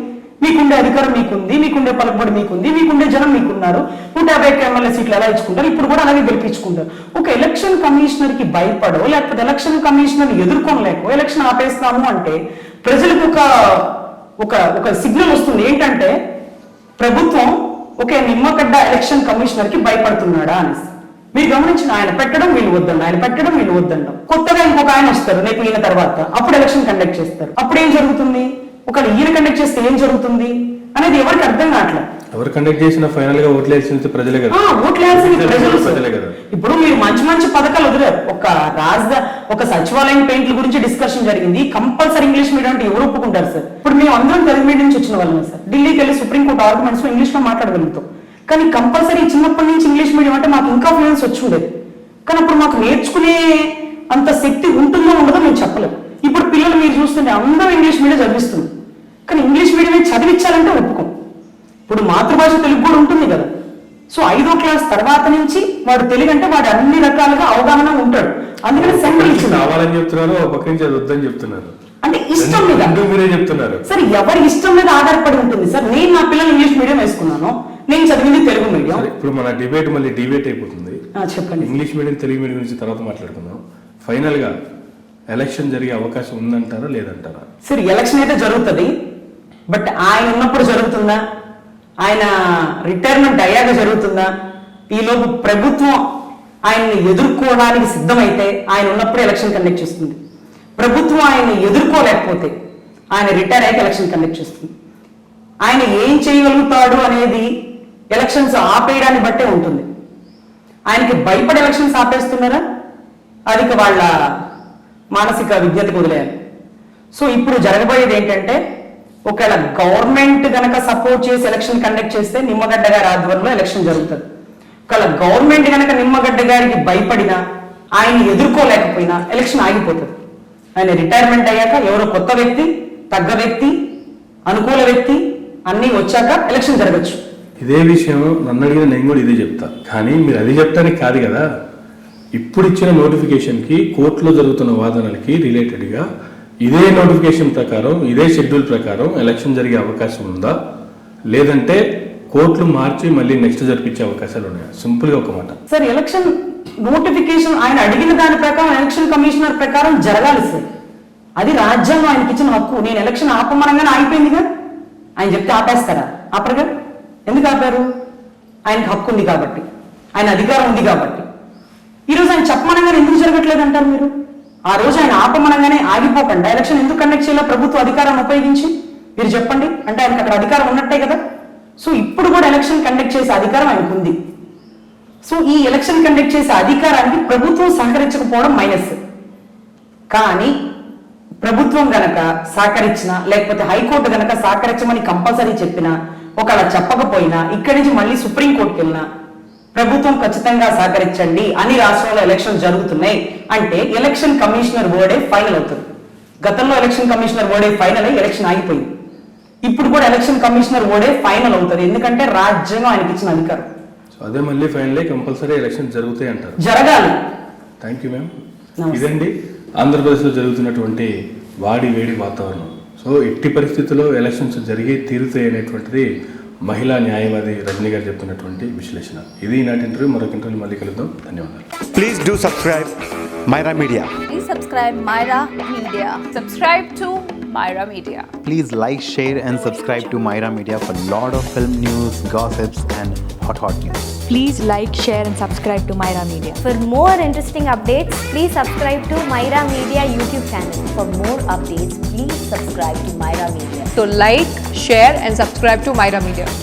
మీకుండే అధికారం మీకుంది, మీకుండే పలుకుబడి మీకుంది, మీకుండే జనం మీకున్నారు, 150 ఎమ్మెల్యే సీట్లు ఎలా ఇచ్చుకుంటారు, ఇప్పుడు కూడా అలాగే గెలిపించుకుంటారు. ఒక ఎలక్షన్ కమిషనర్ కి భయపడో లేకపోతే ఎలక్షన్ కమిషనర్ ఎదుర్కోలేకో ఎలక్షన్ ఆపేస్తాము అంటే ప్రజలకు ఒక ఒక సిగ్నల్ వస్తుంది ఏంటంటే ప్రభుత్వం ఒక నిమ్మగడ్డ ఎలక్షన్ కమిషనర్ కి భయపడుతున్నాడా అనేసి. మీరు గమనించిన ఆయన పెట్టడం వీళ్ళు వద్దండి, ఆయన పెట్టడం వీళ్ళు వద్దండం. కొత్తగా ఇంకొక ఆయన వస్తారు రేపు ఈయన తర్వాత, అప్పుడు ఎలక్షన్ కండక్ట్ చేస్తారు. అప్పుడు ఏం జరుగుతుంది? ఒకవేళ ఈయన కండక్ట్ చేస్తే ఏం జరుగుతుంది అనేది ఎవరికి అర్థం కావట్లేదు. ఎవరు కండక్ట్ చేసినా ఫైనల్ గా ఓట్లేయాల్సింది ప్రజలే కదా. ఓట్లేయాల్సింది ప్రజలే కదా. ఇప్పుడు మీరు మంచి మంచి పథకాలు వదిలేరు. ఒక సచివాలయం పెయింట్ల గురించి డిస్కషన్ జరిగింది. కంపల్సరీ ఇంగ్లీష్ మీడియం అంటే ఎవరు ఒప్పుకుంటారు సార్? ఇప్పుడు మేము అందరం తెలుగు మీడియం నుంచి వచ్చిన వాళ్ళం సార్. ఢిల్లీకి వెళ్ళి సుప్రీంకోర్టు ఆర్గ్యుమెంట్స్ లో ఇంగ్లీష్ లో మాట్లాడగలుగుతాం. కానీ కంపల్సరీ చిన్నప్పటి నుంచి ఇంగ్లీష్ మీడియం అంటే మాకు ఇంకా ఫ్లూయెన్స్ వచ్చి ఉండేది. కానీ అప్పుడు మాకు నేర్చుకునే అంత శక్తి ఉంటుందో ఉండదో మేము చెప్పలేము. ఇప్పుడు పిల్లలు మీరు చూస్తుంటే అందరూ ఇంగ్లీష్ మీడియం చదివిస్తుంది. కానీ ఇంగ్లీష్ మీడియం చదివించాలంటే ఒప్పుకోం. ఇప్పుడు మాతృభాష తెలుగు కూడా ఉంటుంది కదా. సో 5వ క్లాస్ తర్వాత నుంచి వాడు తెలుగు అంటే వాడు అన్ని రకాలుగా అవగాహన ఉంటాడు. అందుకని సెంట్రల్ కావాలని చెప్తున్నారు, ఒక నుంచి అది వద్దని చెప్తున్నారు. అంటే ఇష్టం మీద మీరే చెప్తున్నారు సార్, ఎవరి ఇష్టం మీద ఆధారపడి ఉంటుంది సార్. నేను నా పిల్లలు ఇంగ్లీష్ మీడియం వేసుకున్నాను, నేను చదివింది తెలుగు మీడియం. ఇప్పుడు మన డిబేట్ మళ్ళీ డిబేట్ అయిపోతుంది. చెప్పండి. ఇంగ్లీష్ మీడియం తెలుగు మీడియం గురించి తర్వాత మాట్లాడుకుందాం. ఫైనల్ గా ఎలక్షన్ జరిగే అవకాశం ఉందంటారా లేదంటారా? సార్ ఎలక్షన్ అయితే జరుగుతుంది, బట్ ఆయన ఉన్నప్పుడు జరుగుతుందా, ఆయన రిటైర్మెంట్ అయ్యాక జరుగుతుందా, ఈలోపు ప్రభుత్వం ఆయన్ని ఎదుర్కోవడానికి సిద్ధమైతే ఆయన ఉన్నప్పుడు ఎలక్షన్ కండక్ట్ చేస్తుంది. ప్రభుత్వం ఆయన్ని ఎదుర్కోలేకపోతే ఆయన రిటైర్ అయ్యాక ఎలక్షన్ కండక్ట్ చేస్తుంది. ఆయన ఏం చేయగలుగుతాడు అనేది ఎలక్షన్స్ ఆపేయడాన్ని బట్టే ఉంటుంది. ఆయనకి భయపడి ఎలక్షన్స్ ఆపేస్తున్నారా, అది వాళ్ళ మానసిక విజ్ఞతకు వదిలేయాలి. సో ఇప్పుడు జరగబోయేది ఏంటంటే, ఒకవేళ గవర్నమెంట్ గనక సపోర్ట్ చేసి ఎలక్షన్ కండక్ట్ చేస్తే నిమ్మగడ్డ గారి ఆధ్వర్యంలో ఎలక్షన్ జరుగుతుంది. ఒకవేళ గవర్నమెంట్ గనక నిమ్మగడ్డ గారికి భయపడినా ఆయన్ని ఎదుర్కోలేకపోయినా ఎలక్షన్ ఆగిపోతుంది. ఆయన రిటైర్మెంట్ అయ్యాక ఎవరో కొత్త వ్యక్తి, తగ్గ వ్యక్తి, అనుకూల వ్యక్తి అన్నీ వచ్చాక ఎలక్షన్ జరగచ్చు. ఇదే విషయం నన్ను అడిగిన నేను కూడా ఇదే చెప్తా. కానీ మీరు అది చెప్తానికి కాదు కదా, ఇప్పుడు ఇచ్చిన నోటిఫికేషన్కి కోర్టులో జరుగుతున్న వాదనలకి రిలేటెడ్గా ఇదే నోటిఫికేషన్ ప్రకారం ఇదే షెడ్యూల్ ప్రకారం ఎలక్షన్ జరిగే అవకాశం ఉందా, లేదంటే కోర్టులు మార్చి మళ్ళీ నెక్స్ట్ జరిపించే అవకాశాలు ఉన్నాయా? సింపుల్ గా ఒక మాట సార్. ఎలక్షన్ నోటిఫికేషన్ ఆయన అడిగిన దాని ప్రకారం ఎలక్షన్ కమిషనర్ ప్రకారం జరగాలి సార్. అది రాజ్యాంగం ఆయనకి ఇచ్చిన హక్కు. నేను ఎలక్షన్ ఆపమనగానే ఆగిపోయిందిగా. ఆయన చెప్తే ఆపేస్తారా? ఆపరుగా. ఎందుకు ఆపారు? ఆయనకు హక్కు ఉంది కాబట్టి, ఆయన అధికారం ఉంది కాబట్టి. ఈరోజు ఆయన చెప్పమనగానే ఎందుకు జరగట్లేదు అంటారు మీరు? ఆ రోజు ఆయన ఆపమనగానే ఆగిపోకుండా ఎలక్షన్ ఎందుకు కండక్ట్ చేయాలో ప్రభుత్వ అధికారాన్ని ఉపయోగించి మీరు చెప్పండి. అంటే ఆయనకు అక్కడ అధికారం ఉన్నట్టే కదా. సో ఇప్పుడు కూడా ఎలక్షన్ కండక్ట్ చేసే అధికారం ఆయనకు ఉంది. సో ఈ ఎలక్షన్ కండక్ట్ చేసే అధికారానికి ప్రభుత్వం సహకరించకపోవడం మైనస్. కానీ ప్రభుత్వం గనక సహకరించినా, లేకపోతే హైకోర్టు గనక సహకరించమని కంపల్సరీ చెప్పినా, ఒకవేళ చెప్పకపోయినా ఇక్కడి నుంచి మళ్ళీ సుప్రీంకోర్టుకి వెళ్ళినా ప్రభుత్వం ఖచ్చితంగా సహకరించండి, అన్ని రాష్ట్రాల్లో ఎలక్షన్ జరుగుతున్నాయి అంటే ఎలక్షన్ కమిషనర్ వర్డే ఫైనల్ అవుతుంది. గతంలో ఎలక్షన్ కమిషనర్ వర్డే ఫైనల్ అయ్యి ఎలక్షన్ ఆగిపోయింది. ఇప్పుడు కూడా ఎలక్షన్ కమిషనర్ వర్డే ఫైనల్ అవుతుంది, ఎందుకంటే రాజ్యాంగం ఆయనకి ఇచ్చిన అధికారం. అదే మళ్ళీ ఫైనల్ కంపల్సరీ ఎలక్షన్ జరుగుతాయి అంటారు. జరగాలి. Thank you ma'am. ఇదండి ఆంధ్రప్రదేశ్లో జరుగుతున్నటువంటి వాడి వేడి వాతావరణం. సో ఎట్టి పరిస్థితుల్లో ఎలక్షన్స్ జరిగి తీరుతాయి అనేటువంటిది మహిళా న్యాయవాది రజనీ గారు చెప్తున్నటువంటి విశ్లేషణ. ఇది ఈనాటి ఇంటర్వ్యూ. మరొక ఇంటర్వ్యూ మళ్ళీ కలుద్దాం. ధన్యవాదాలు. Please do subscribe Myra Media. Please subscribe Myra Media. Subscribe to Myra Media. Please like, share and subscribe to Myra Media for lot of film news, gossips and hot news. Please like, share and subscribe to Myra Media. For more interesting updates, please subscribe to Myra Media YouTube channel. For more updates, please subscribe to Myra Media. So like, share and subscribe to Myra Media.